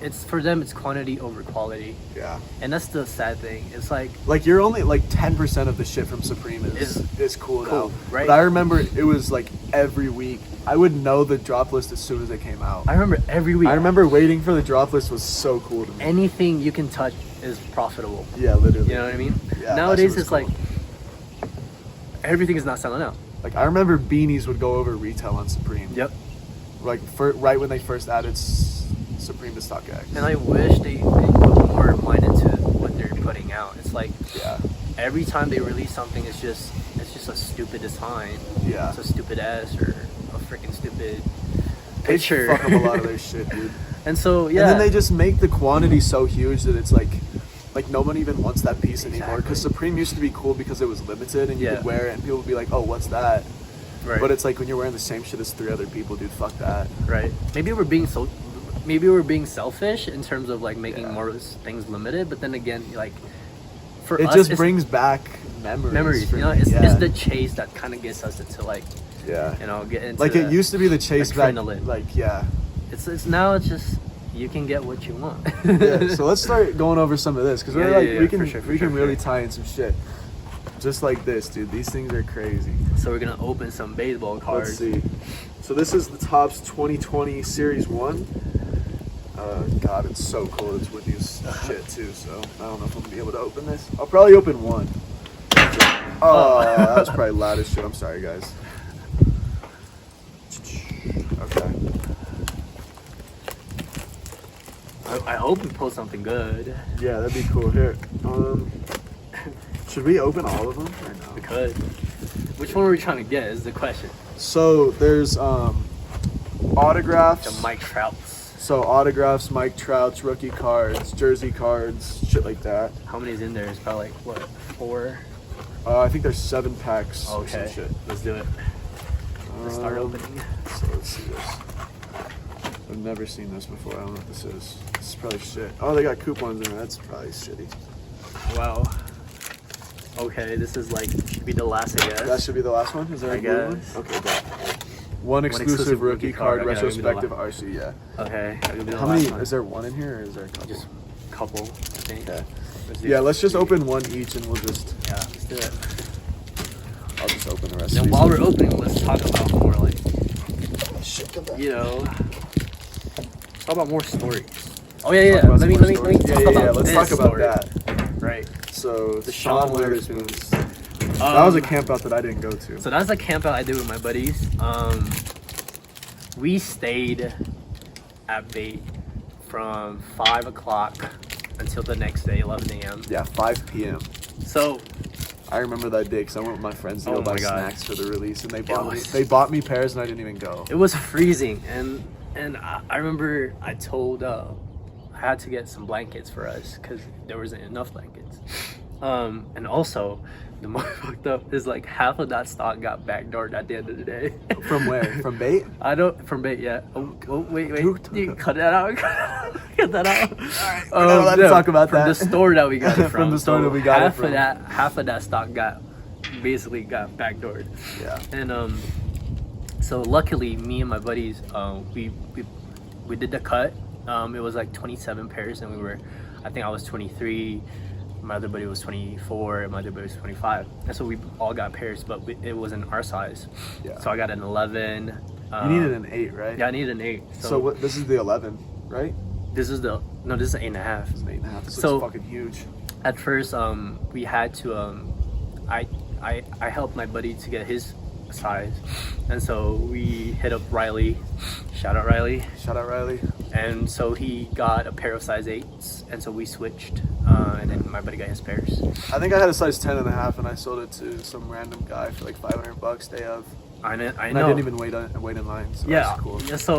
It's for them. It's quantity over quality. Yeah. And that's the sad thing. It's like you're only like 10% of the shit from Supreme is cool now. Right. But I remember it was like every week. I would know the drop list as soon as it came out. I remember every week. I remember waiting for the drop list was so cool to me. Anything you can touch is profitable. Yeah, literally. You know what I mean? Yeah, nowadays it's cool. Like everything is not selling out. Like I remember beanies would go over retail on Supreme. Yep. Like right when they first added Supreme to StockX. And I wish they put more money coming out. It's like every time they release something, it's just a stupid design. Yeah. It's a stupid ass or a freaking stupid picture. They fuck up a lot of their shit, dude. And so And then they just make the quantity so huge that it's like no one even wants that piece anymore. Because Supreme used to be cool because it was limited and you could wear it and people would be like, oh, what's that? Right. But it's like when you're wearing the same shit as 3 other people, dude, fuck that. Right. Maybe we're being selfish in terms of like making more things limited, but then again, like for it us, just brings back memories. You know, it's the chase that kind of gets us into like you know, get into like it used to be the chase back. Like it's now it's just you can get what you want. So let's start going over some of this because we can really tie in some shit. Just like this, dude. These things are crazy. So we're gonna open some baseball cards. Let's see. So this is the Topps 2020 Series 1. God, it's so cool. It's with these shit too. So I don't know if I'm gonna be able to open this. I'll probably open one. Oh, that was probably loud as shit. I'm sorry, guys. Okay. I hope we pull something good. Yeah, that'd be cool. Here. Should we open all of them or no? We could. Which one are we trying to get is the question. So there's autographs. The Mike Trouts. So autographs, Mike Trout's, rookie cards, jersey cards, shit like that. How many's in there? It's probably like what, 4? I think there's 7 packs. Okay, or some shit. Let's do it. Let's start opening. So let's see this. I've never seen this before. I don't know what this is. This is probably shit. Oh, they got coupons in there. That's probably shitty. Wow. Okay, this is like should be the last, I guess. That should be the last one. Is there a blue one? Okay, got one exclusive rookie card, okay, retrospective RC. Yeah. Okay. How many? Is there one in here, or is there a couple? Just a couple, I think. Yeah. Let's just open one each, and we'll just. Yeah, let's do it. I'll just open the rest. And while we're opening, let's talk about more like, you know, let's talk about more stories. Oh yeah. Let me talk about let's talk about that. Right. So the Sean Witherspoon. That was a camp out that I didn't go to. So that's a camp out I did with my buddies. We stayed at bait from 5 o'clock until the next day, 11 a.m. Yeah, 5 p.m. So I remember that day because I went with my friends to go buy snacks for the release, and they bought me pairs, and I didn't even go. It was freezing, and I remember I told I had to get some blankets for us because there wasn't enough blankets. And also, the more fucked up is like half of that stock got backdoored at the end of the day. From where? From bait? From bait, yeah. Oh wait. You cut that out. Cut that out. Alright, we're not allowed to talk about that. From the store that we got it from. From the store that we got it from. Half of that stock got backdoored. Yeah. And so luckily, me and my buddies, we did the cut. It was like 27 pairs, and I think I was 23. My other buddy was 24, and my other buddy was 25. And so we all got pairs, but it wasn't our size. Yeah. So I got an 11. You needed an 8, right? Yeah, I needed an 8. So what? This is the 11, right? This is an 8.5. This is an 8.5. This looks fucking huge. At first, we had to. I helped my buddy to get his size, and so we hit up Riley. Shout out Riley. And so he got a pair of size 8s, and so we switched, and then my buddy got his pairs. I think I had a size 10.5, and I sold it to some random guy for like $500 day of. I know. And I didn't even wait in line. So yeah. That's cool. Yeah. So,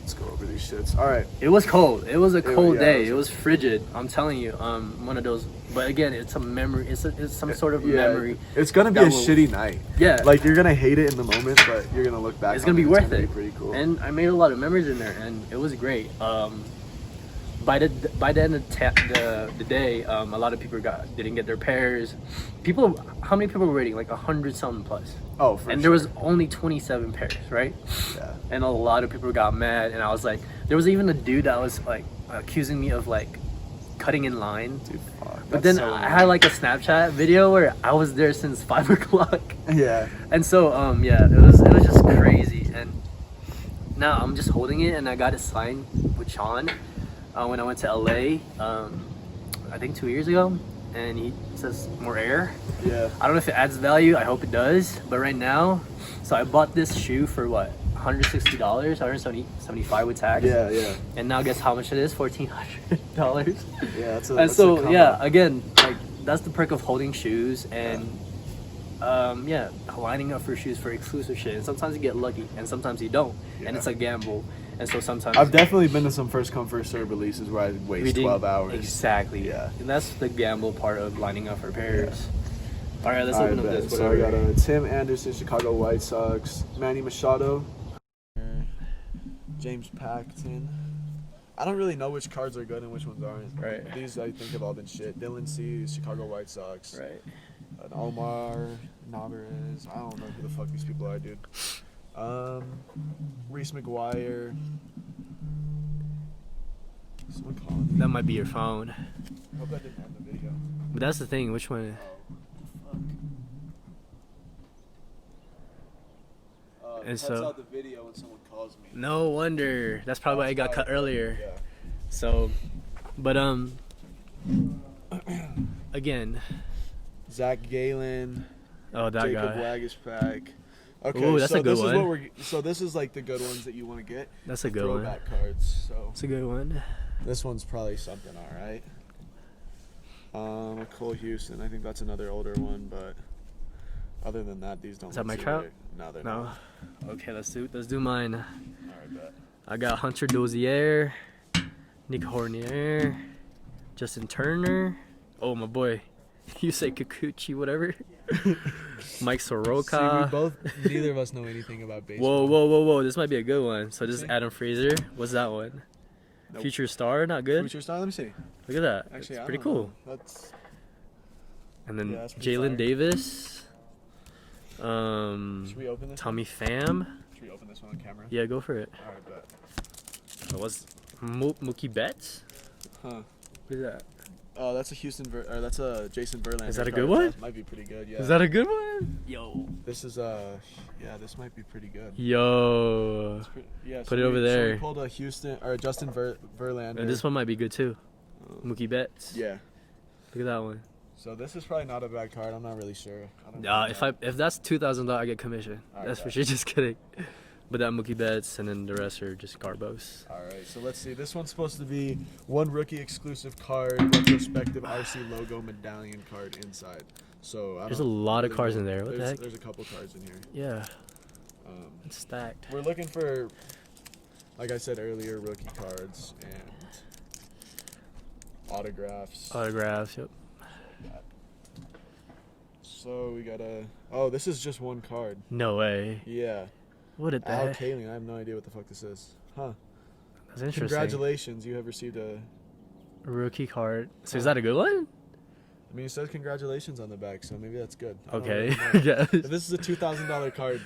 let's go over these shits. All right. It was cold. It was a cold day. It was frigid. I'm telling you. One of those. But again, it's a memory. It's some sort of memory. It's gonna be a shitty night. Yeah. Like you're gonna hate it in the moment, but you're gonna look back. It's gonna be worth it. It's gonna be pretty cool. And I made a lot of memories in there, and it was great. By the end of the day, a lot of people didn't get their pairs. How many people were waiting? Like 100 something plus. Oh, for and there was only 27 pairs, right? Yeah. And a lot of people got mad, and I was like, there was even a dude that was like accusing me of like cutting in line. Dude, fuck. But then I had like a Snapchat video where I was there since 5 o'clock. Yeah. And so it was just crazy. And now I'm just holding it, and I got it signed with Sean when I went to LA. I think 2 years ago, and he says more air. Yeah. I don't know if it adds value. I hope it does. But right now, so I bought this shoe for what? $160, $175 with tax. Yeah. And now guess how much it is? $1,400. Yeah, again, like that's the perk of holding shoes and lining up for shoes for exclusive shit. And sometimes you get lucky and sometimes you don't. Yeah. And it's a gamble. And so sometimes I've definitely been to some first come first serve releases where I waste 12 hours. Exactly. Yeah. And that's the gamble part of lining up for pairs. Yeah. All right, let's open up this. So I got a Tim Anderson, Chicago White Sox, Manny Machado, James Paxton. I don't really know which cards are good and which ones aren't. Right. These I think have all been shit. Dylan C, Chicago White Sox. Right. Omar Narvaez. I don't know who the fuck these people are, dude. Reese McGuire. Someone calling me. That might be your phone. Hope that didn't end the video. But that's the thing. Which one? And so out the video when someone calls me. No wonder. That's probably why it got cut earlier. Yeah. So, but again. Zach Galen. Oh, that Jacob guy. Wagispack. Okay, ooh, that's so a good this one. Is what so this is like the good ones that you want to get. That's a good one. Throwback cards. So that's a good one. This one's probably something, all right. Cole Houston. I think that's another older one, but other than that, these don't. Is that my trout? No, they're not. Okay, let's do mine. All right, bet. I got Hunter Dozier, Nick Hornier, Justin Turner. Oh, my boy. You say Kikuchi, whatever. Mike Soroka. See, neither of us know anything about baseball. Whoa. This might be a good one. So this is Adam Frazier. What's that one? Nope. Future Star, not good? Future Star, let me see. Look at that. Actually, it's pretty cool. That's... And then Jalen Davis. Should we open this? Tommy Pham. Should we open this one on camera? Yeah, go for it. Alright, bet. What's Mookie Betts? Huh. What is that? Oh, that's a that's a Jason Verlander. Is that a good one? That might be pretty good, yeah. Is that a good one? Yo. This is this might be pretty good. Yo. Put it over there. So we pulled a Justin Verlander. And this one might be good too. Mookie Betts. Yeah. Look at that one. So this is probably not a bad card. I'm not really sure. If that's $2,000, I get commission. Right, that's for sure. Just kidding. But that Mookie Betts, and then the rest are just Carbos. All right, so let's see. This one's supposed to be one rookie exclusive card, retrospective RC logo medallion card inside. So there's a lot of cards in there. What the heck? There's a couple cards in here. Yeah. It's stacked. We're looking for, like I said earlier, rookie cards and autographs. Autographs, yep. So we gotta. Oh, this is just one card. No way. Yeah. What did that? Al Kaline. I have no idea what the fuck this is. Huh. That's interesting. Congratulations, you have received a rookie card. So is that a good one? I mean, it says congratulations on the back, so maybe that's good. Okay. Yeah. If this is a $2,000 card.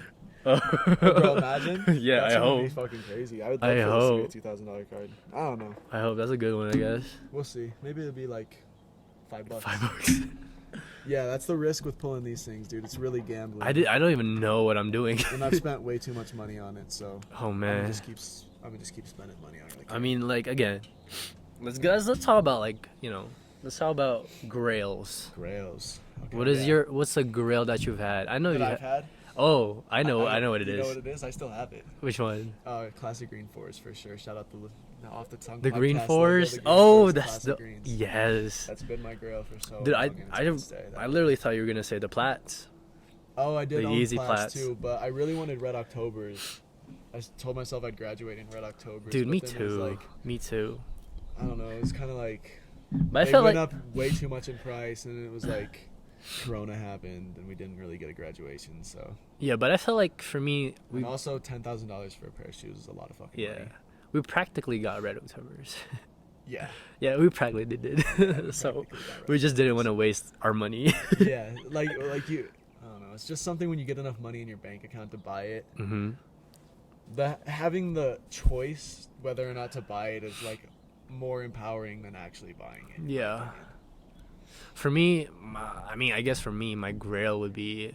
Oh. Bro, imagine. Yeah, that's I hope. Be fucking crazy. I would love for this to be a $2,000 card. I don't know. I hope that's a good one. I guess. We'll see. Maybe it'll be like $5. $5. Yeah, that's the risk with pulling these things, dude. It's really gambling. I don't even know what I'm doing. And I've spent way too much money on it, so. Oh man. I'm gonna just keep spending money on it. I mean, like again, let's talk about let's talk about grails. Grails. Okay, what's the grail that you've had? I know I've had. Oh, I know what it is. You know what it is? I still have it. Which one? Classic Green Forest for sure. Shout out to Off the Tongue. The Green podcast Forest. Logo, That's the greens. Yes. That's been my grail for so Dude, long. I literally thought you were gonna say the Plats. Oh, I did the own Easy Plats Plats too, but I really wanted Red Octobers. I told myself I'd graduate in Red Octobers. Dude, me then too. It was like, me too. I don't know. It was kind of like. But they I felt went like up way too much in price, and it was like. Corona happened, and we didn't really get a graduation, so. Yeah, but I felt like for me, and also $10,000 for a pair of shoes is a lot of fucking money. We practically got Red Octobers. Yeah. Yeah, we practically did. Yeah, so we just didn't want to waste our money. Yeah, like you. I don't know. It's just something when you get enough money in your bank account to buy it. Mm-hmm. Having the choice whether or not to buy it is like more empowering than actually buying it. Yeah. For me, I guess for me, my grail would be,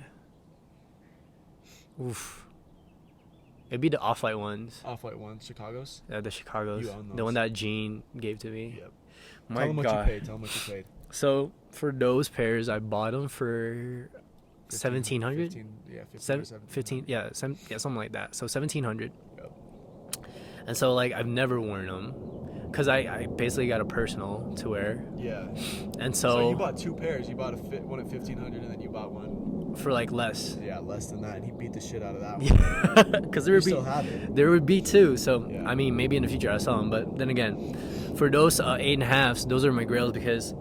it'd be the Off-White ones. Off-White ones, Chicago's? Yeah, the Chicago's. You own those. The one that Gene gave to me. Yep. My Tell them God. what you paid. So, for those pairs, I bought them for 1,700. 15, yeah, 15, yeah, something like that. So 1,700. Yep. And so like I've never worn them because I basically got a personal to wear. Yeah. And so you bought 2 pairs. You bought one at 1,500, and then you bought one for like less. Yeah, less than that, and he beat the shit out of that one. Yeah, because there would be 2. So yeah. I mean, maybe in the future I sell them, but then again, for those 8.5s, those are my grails because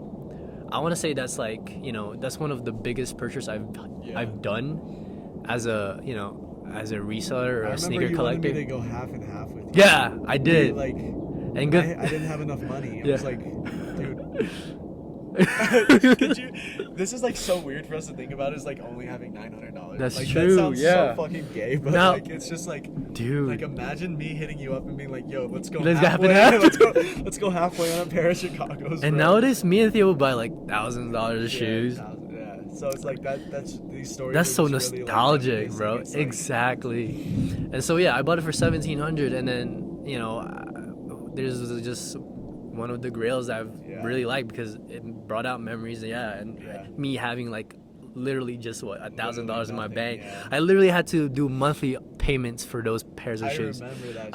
I want to say that's like, you know, that's one of the biggest purchases I've done as a, you know, as a reseller or a sneaker collector. I remember you wanted me to go half and half with you. Yeah, I did. Like, and good. I didn't have enough money. I was like, dude. This is like so weird for us to think about. Is like only having $900. That's like, true. That sounds yeah. so fucking gay, but like it's just like, dude. Like imagine me hitting you up and being like, "Yo, let's go halfway. let's go halfway on a pair of Chicago's." And bro. Nowadays, me and Theo will buy like $1,000 of shoes. Yeah. So it's like that's these stories. That's so just nostalgic, really, like, bro. like, exactly. And so yeah, I bought it for 1,700, and then you know, there's just one of the grails I've really liked because it brought out memories. Me having like literally just $1,000 in my bank. Yeah. I literally had to do monthly payments for those pairs of shoes. I remember that.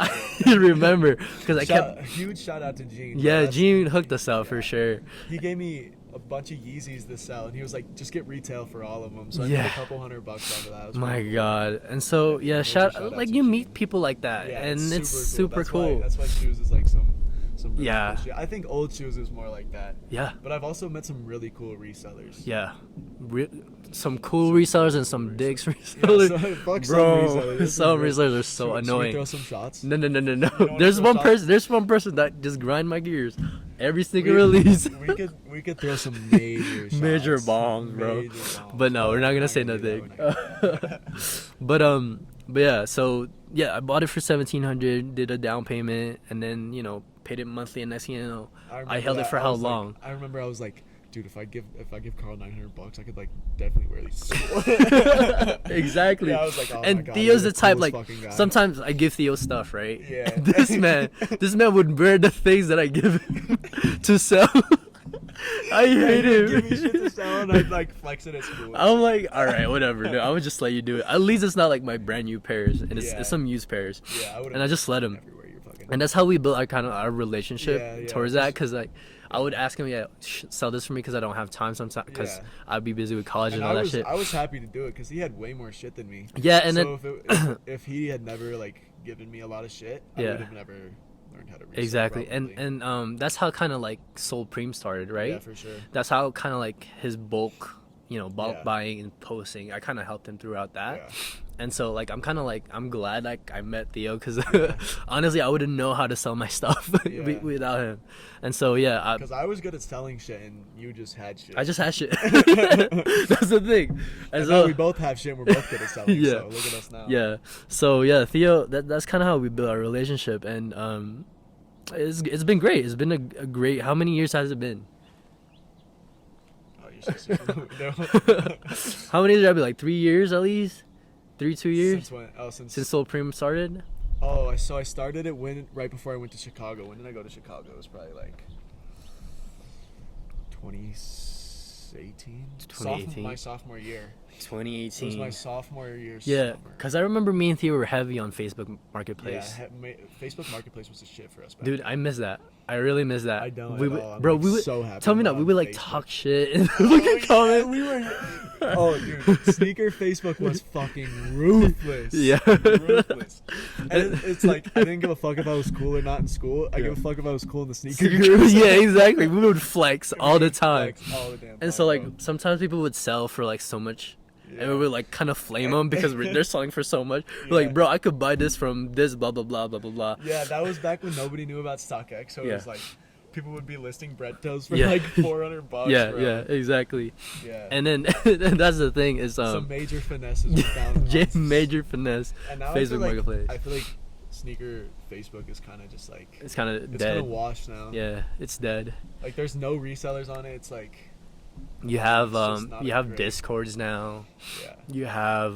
I remember because I kept. A huge shout out to Gene. Yeah, Gene hooked us up for sure. He gave me a bunch of Yeezys to sell, and he was like, "Just get retail for all of them." So I made a couple $100 out of that. My God! And so shout like you meet people like that, and it's super cool. That's why shoes is like some really cool shit. I think old shoes is more like that. Yeah. But I've also met some really cool resellers. Yeah. Some cool resellers and some dicks resellers. Yeah, fuck bro, some resellers are so annoying. Should we throw some shots? No. There's one person that just grind my gears. Every sneaker release. We could throw some major shots. Major bombs, bro. But no, we're not gonna say nothing. But yeah, so yeah, I bought it for 1,700, did a down payment, and then paid it monthly, and next thing you know, I held it for how long? I remember I was like, dude, if I give Carl $900, I could like definitely wear these to school. Exactly. Yeah, I was like, oh and my God, Theo's the type like guy. Sometimes I give Theo stuff, right? Yeah. this man would wear the things that I give him to sell. I hate him. Give me shit to sell, and I'd like flex it at school. I'm like, all right, whatever. No, I would just let you do it. At least it's not like my brand new pairs, and it's some used pairs. Yeah, and I just let him. And that's how we built our relationship towards that, because like I would ask him, sell this for me because I don't have time sometimes, because I'd be busy with college and all that shit. I was happy to do it because he had way more shit than me. Yeah, and so if he had never like given me a lot of shit, I would have never learned how to resell. Exactly. Probably. And that's how kind of like Soul Preem started, right? Yeah, for sure. That's how kind of like his bulk buying and posting, I kind of helped him throughout that. Yeah. And so like I'm glad like I met Theo, because honestly I wouldn't know how to sell my stuff without him. And so because I was good at selling shit and you just had shit. I just had shit. That's the thing. And so we both have shit and we're both good at selling. So look at us now. Yeah. So Theo, that's kind of how we built our relationship, and it's been great. It's been a great. How many years has it been? Oh, you're so super. How many did I be, like 3 years at least? 2 years? Since when? Oh, since Soul Preem started? Oh, so I started it right before I went to Chicago. When did I go to Chicago? It was probably like 2018. My sophomore year. 2018. It was my sophomore year. Yeah, because I remember me and Theo were heavy on Facebook Marketplace. Yeah, Facebook Marketplace was the shit for us. Dude, I miss that. I really miss that. I don't. We would so happy. Tell me now. We would like talk shit and look at comments. Oh, dude, sneaker Facebook was fucking ruthless. Yeah, ruthless. And it's like I didn't give a fuck if I was cool or not in school. I give a fuck if I was cool in the sneaker group. Yeah, exactly. We would flex all the time. All the damn time. And so like sometimes people would sell for like so much. Yeah. And we would like kind of flame them because they're selling for so much. We're like, bro, I could buy this from this blah blah blah blah blah blah. Yeah, that was back when nobody knew about StockX, so it was like people would be listing bread toes for like $400. Yeah, bro. yeah, exactly. Yeah. And then that's the thing is some major finesses we found. Major finesse. And now Facebook Marketplace. I feel like sneaker Facebook is kind of just like it's kind of dead. It's kind of washed now. Yeah, it's dead. Like there's no resellers on it. It's like you have Discords now. Yeah. You have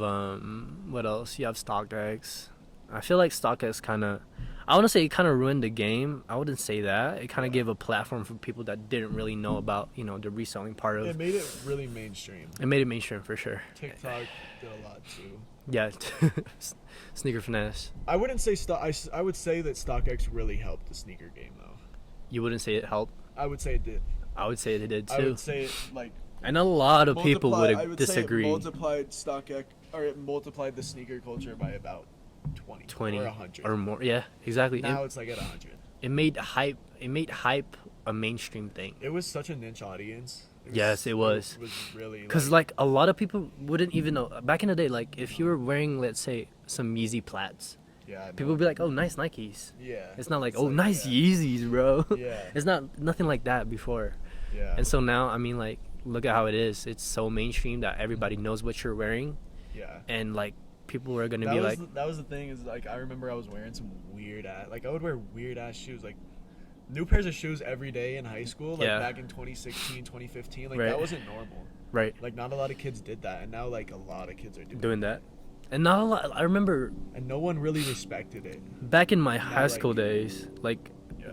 what else? You have StockX. I feel like StockX kind of. I want to say it kind of ruined the game. I wouldn't say that. It kind of gave a platform for people that didn't really know about, you know, the reselling part of. It made it really mainstream. It made it mainstream for sure. TikTok did a lot too. Yeah, sneaker finesse. I wouldn't say I would say that StockX really helped the sneaker game though. You wouldn't say it helped? I would say it did. I would say it did too. I would say it like. I know a lot of people would disagree. Say it multiplied StockX, or it multiplied the sneaker culture by about 20 or 100 or more. Yeah, exactly. Now it's like at 100. It made hype a mainstream thing. It was such a niche audience. Yes, it was. It was really because like a lot of people wouldn't even know back in the day. Like if you were wearing, let's say, some Yeezy Plats, people would be like, "Oh, nice Nikes." Yeah. It's not like, "Oh, nice Yeezys, bro." Yeah. It's nothing like that before. Yeah. And so now, I mean, like, look at how it is. It's so mainstream that everybody knows what you're wearing. Yeah. And like people are gonna be like, that was the thing is like I remember I was wearing some weird ass, like I would wear weird ass shoes, like new pairs of shoes every day in high school, like back in 2016, 2015, like that wasn't normal. Right. Like not a lot of kids did that, and now like a lot of kids are doing that. And not a lot. I remember. And no one really respected it. Back in my high school days, like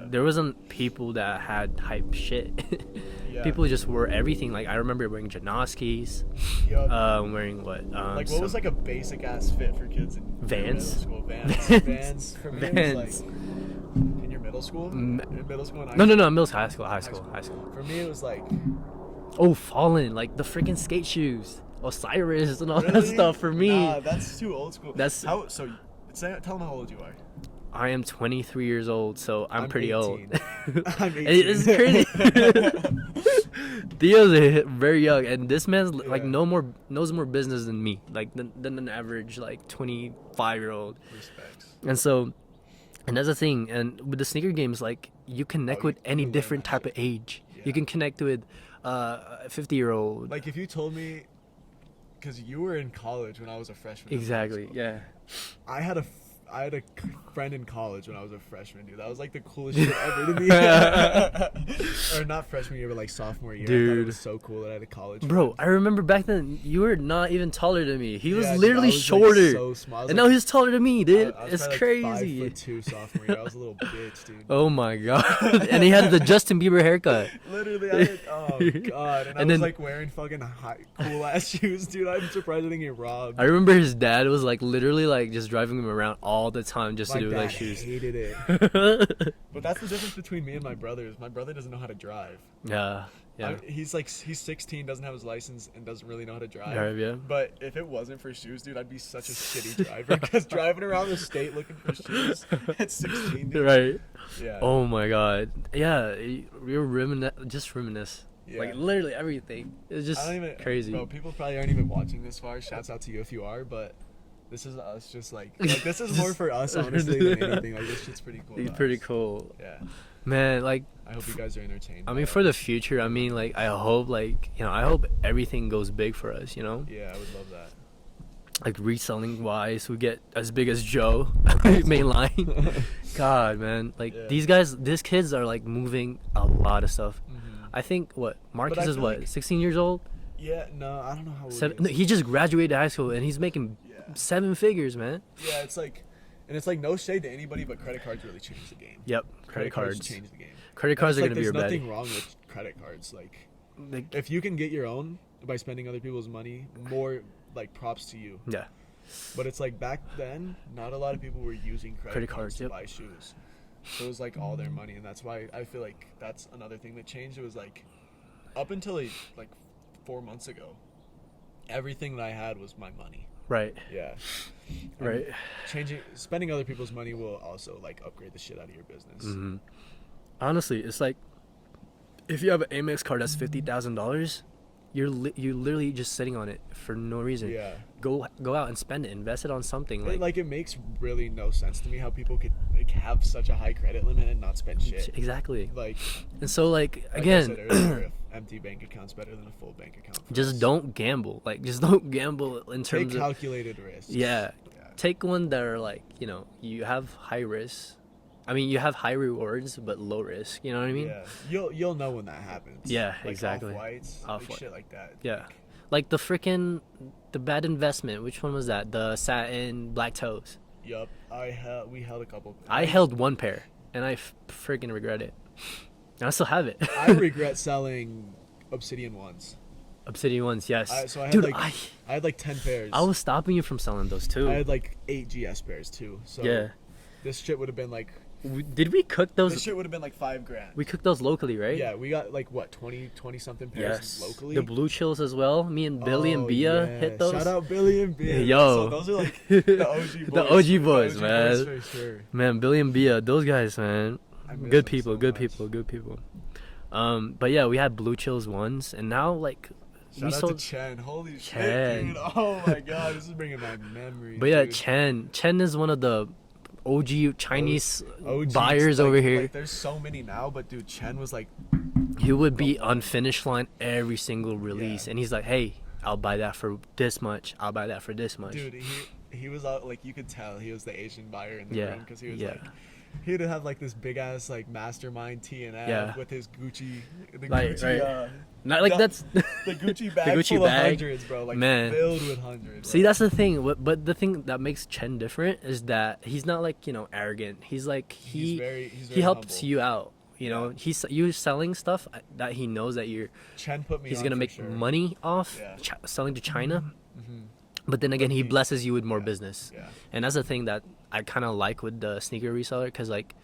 there wasn't people that had hype shit. People just wore everything. Like I remember wearing Janoskis, wearing what? Like what was like a basic ass fit for kids in Vans? Middle school? Vans. For me, it was like in your middle school. In middle school. And No. High school. For me, it was like Fallen, like the freaking skate shoes, Osiris, and all that stuff. For me, nah, that's too old school. That's how. So, tell them how old you are. I am 23 years old, so I'm pretty 18. old. I'm 18. It's crazy. Theo's very young, and this man's like knows more business than me, like than an average like 25-year-old. Respects. And so, and that's the thing. And with the sneaker games, like you connect with any different type of age. Yeah. You can connect with a 50-year-old. Like if you told me, because you were in college when I was a freshman. Exactly. Yeah. I had a friend in college when I was a freshman, dude. That was like the coolest shit ever to me. Or not freshman year, but like sophomore year. Dude. I thought it was so cool that I had a college friend. Bro, I remember back then you were not even taller than me. He was literally dude, shorter. Like, so small. And now he's taller than me, dude. I was it's crazy. Like 5'2" sophomore year. I was a little bitch, dude. Oh my god. And he had the Justin Bieber haircut. Literally, oh god. And I was like wearing fucking cool ass shoes, dude. I'm surprised I didn't get robbed. I remember his dad was like literally like just driving him around all the time just to do like shoes. Hated it. But that's the difference between me and my brothers. My brother doesn't know how to drive. Yeah. He's 16, doesn't have his license, and doesn't really know how to drive. Yeah. But if it wasn't for shoes, dude, I'd be such a shitty driver. Because driving around the state looking for shoes at 16, dude. Right. Yeah. Oh my god. Yeah, you're reminisce. Yeah. Like literally everything. It's just crazy. Bro, people probably aren't even watching this far. Shouts out to you if you are, but this is us just like this is more for us honestly than anything. Like this shit's pretty cool. It's pretty cool. Yeah. Man, like I hope you guys are entertained. I mean for the future, I mean like I hope I hope everything goes big for us, you know? Yeah, I would love that. Like reselling wise, we get as big as Joe main line. God, man. Like these kids are like moving a lot of stuff. Mm-hmm. I think Marcus is 16 years old? Yeah, no, I don't know how old he is. No, he just graduated high school and he's making 7 figures, man. Yeah, it's like no shade to anybody, but credit cards really changed the game. Yep, credit cards changed the game. Credit cards are gonna be your There's buddy. nothing wrong with credit cards. Like if you can get your own by spending other people's money, more like props to you. Yeah. But it's like back then, not a lot of people were using credit cards to buy shoes. So it was like all their money, and that's why I feel like that's another thing that changed. It was like up until like 4 months ago, everything that I had was my money. Right. Yeah. Right. Spending other people's money will also like upgrade the shit out of your business. Mm-hmm. Honestly, it's like if you have an Amex card that's $50,000, you're literally just sitting on it for no reason. Yeah. Go out and spend it. Invest it on something. It makes really no sense to me how people could like have such a high credit limit and not spend shit. Exactly. Like. And so again. I said earlier, an empty bank account's better than a full bank account. Just don't gamble. Just don't gamble in terms Take calculated risks. Yeah. Take one that are you have high risk. I mean, you have high rewards but low risk. You know what I mean? Yeah. You'll know when that happens. Yeah, exactly. Off-whites, shit like that. Yeah. Like the bad investment. Which one was that? The satin black toes. Yup. We held a couple. I held one pair, and I freaking regret it. And I still have it. I regret selling Obsidian ones. Obsidian ones, yes. I had like 10 pairs. I was stopping you from selling those too. I had like 8 GS pairs too. So yeah. This shit would have been like. Did we cook those? This shit would have been like $5,000. We cooked those locally, right? Yeah, we got like what 20 something pairs locally. The blue chills as well. Me and Billy and Bia hit those. Shout out Billy and Bia. Yo, so those are like the OG boys. The OG boys, the OG man. boys for sure. Man, Billy and Bia, those guys, man. Good people. But yeah, we had blue chills ones, and now like. Shout out to Chen. Holy shit, dude. Oh my god, this is bringing back memories. But yeah, dude. Chen is one of the OG Chinese OGs, buyers over here. Like, there's so many now, but dude, Chen was like. He would be on finish line every single release, and he's like, "Hey, I'll buy that for this much. I'll buy that for this much." Dude, he was like, you could tell he was the Asian buyer in the room because he was like. He'd have like this big ass like mastermind T&F with his Gucci, Gucci, not like that's the Gucci bag, the Gucci full bag, of hundreds, bro, like man, filled with hundreds. See, that's the thing. But the thing that makes Chen different is that he's not like arrogant. He's like he helps humble. you out. You know, you selling stuff that he knows that Chen put me. He's gonna make money off selling to China. Mm-hmm. But then again, he blesses you with more business, and that's the thing that I kind of like with the sneaker reseller, because like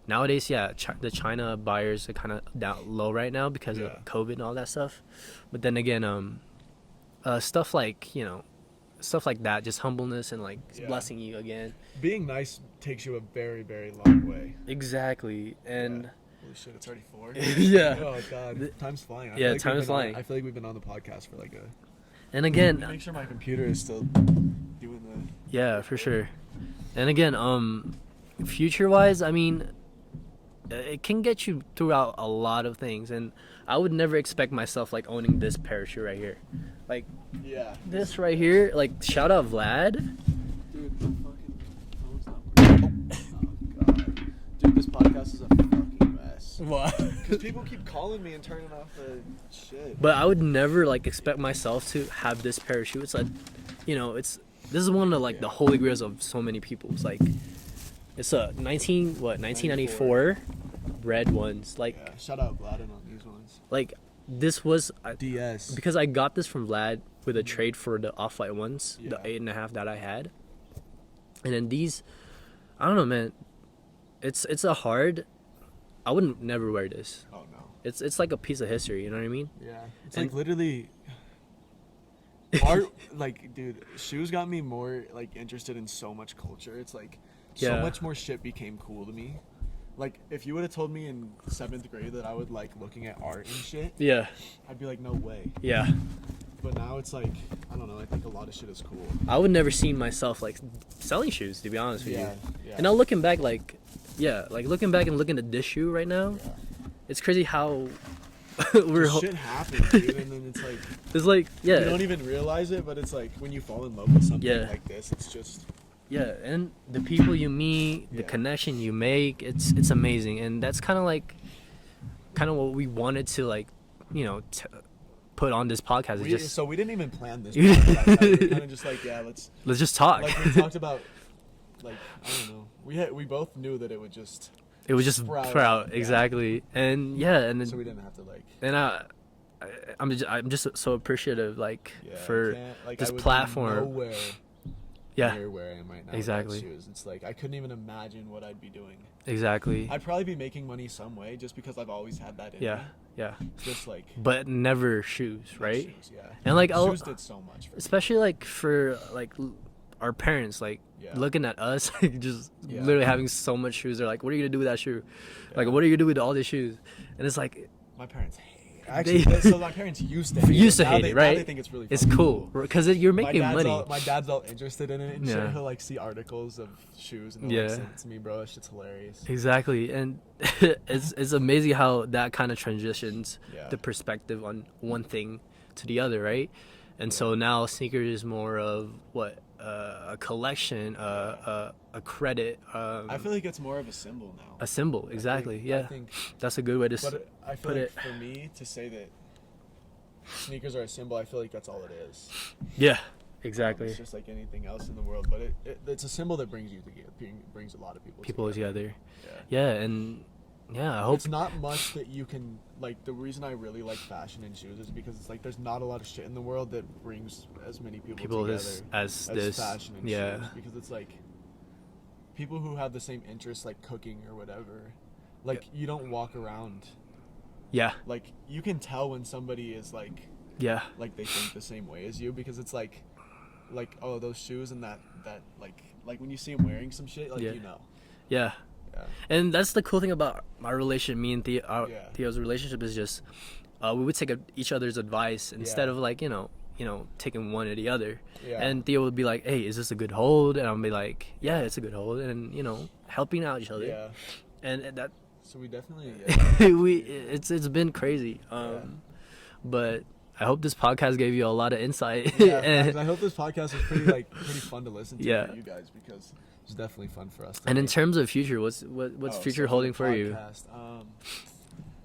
nowadays, the China buyers are kind of down low right now because of COVID and all that stuff. But then again, stuff like stuff like that, just humbleness and like blessing you again. Being nice takes you a very, very long way. Exactly, and. Holy shit, it's already 4. Yeah. Oh god, time's flying. Time is flying. I feel like we've been on the podcast for like a. And again, make sure my computer is still doing the. Yeah, for sure. And again, future-wise, I mean, it can get you throughout a lot of things, and I would never expect myself like owning this parachute right here, like this right here. Like, shout out Vlad. Dude, the fucking phone's not working. Oh god, dude, this podcast is a fucking mess. What? Because people keep calling me and turning off the shit. But I would never like expect myself to have this parachute. It's like, this is one of like the holy grails of so many people. It's like, it's a 1994 red ones. Like, shout out Vlad on these ones. Like, this was DS because I got this from Vlad with a trade for the Off-White ones, the 8.5 that I had. And then these, I don't know, man. It's a hard. I wouldn't never wear this. Oh no. It's like a piece of history. You know what I mean? Yeah. It's like literally. Art, like, dude, shoes got me more like interested in so much culture. It's like so much more shit became cool to me. Like, if you would have told me in 7th grade that I would like looking at art and shit, I'd be like, no way. Yeah. But now it's like, I don't know, I think a lot of shit is cool. I would never seen myself like selling shoes, to be honest with you. Yeah. And now looking back, like looking back and looking at this shoe right now, it's crazy how shit happens, dude, and then it's like you don't even realize it, but it's like when you fall in love with something like this, it's just and the people you meet, the connection you make, it's amazing. And that's kind of what we wanted to like, put on this podcast. So we didn't even plan this podcast. We were kind of just like, let's just talk. Like, we talked about, like, I don't know, we both knew that it would just sprout exactly. And and then so we didn't have to like, and I'm just so appreciative for this platform. Near where I am right now. Exactly. Shoes. It's like I couldn't even imagine what I'd be doing. Exactly. I'd probably be making money some way just because I've always had that in me. Yeah. Just like. But never shoes, right? Shoes, yeah. And like shoes did so much. Especially like for like our parents, like looking at us, just literally having so much shoes. They're like, "What are you gonna do with that shoe? Like, what are you gonna do with all these shoes?" And it's like, my parents hate. Actually, so my parents used to hate it, right? Now they think it's really fun. It's cool because you're making money. My dad's all interested in it and shit. He'll like see articles of shoes and he'll send it to me, bro. That shit's hilarious. Exactly, and it's amazing how that kind of transitions the perspective on one thing to the other, right? And so now sneakers is more of what a collection, a credit. I feel like it's more of a symbol now. A symbol, exactly. I think that's a good way to put it. I feel like for me to say that sneakers are a symbol, I feel like that's all it is. Yeah, Exactly. It's just like anything else in the world, but it's a symbol that brings you together. Brings a lot of people together. Yeah, and I hope it's not much that you can like. The reason I really like fashion and shoes is because it's like there's not a lot of shit in the world that brings as many people together as this fashion and shoes, because it's like people who have the same interests, like cooking or whatever. Like you don't walk around. Yeah. Like you can tell when somebody is like. Yeah. Like they think the same way as you, because it's like oh, those shoes and that like when you see him wearing some shit, like you know. Yeah. And that's the cool thing about my relationship. Me and Theo's relationship is just we would take each other's advice instead of like you know taking one or the other. Yeah. And Theo would be like, "Hey, is this a good hold?" And I'll be like, "Yeah, it's a good hold," and helping out each other. Yeah. And that. So we definitely. It's been crazy. But I hope this podcast gave you a lot of insight. Yeah, and I hope this podcast was pretty fun to listen to for you guys, because it's definitely fun for us. And in terms of future, what's future holding for you?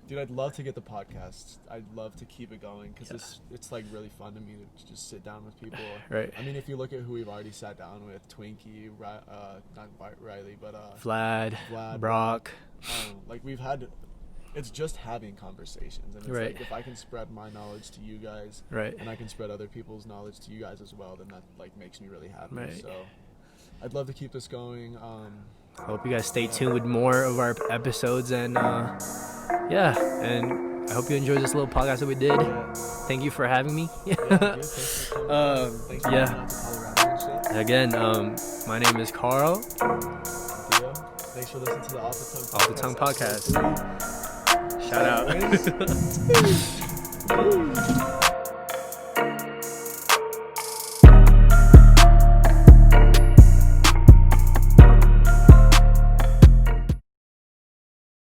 Dude, I'd love to get the podcast. I'd love to keep it going, because it's like really fun to me to just sit down with people. Right. I mean, if you look at who we've already sat down with, Twinkie, not Riley, but Vlad, Brock. Like we've had. It's just having conversations, and it's like if I can spread my knowledge to you guys, and I can spread other people's knowledge to you guys as well, then that like makes me really happy. Right. So I'd love to keep this going. I hope you guys stay tuned with more of our episodes, and and I hope you enjoyed this little podcast that we did. Yeah. Thank you for having me. Dude, thanks for coming. Thanks for coming out to Colorado and shit. Again, my name is Carl. Thanks for listening to the Off the Tongue podcast. Shout out.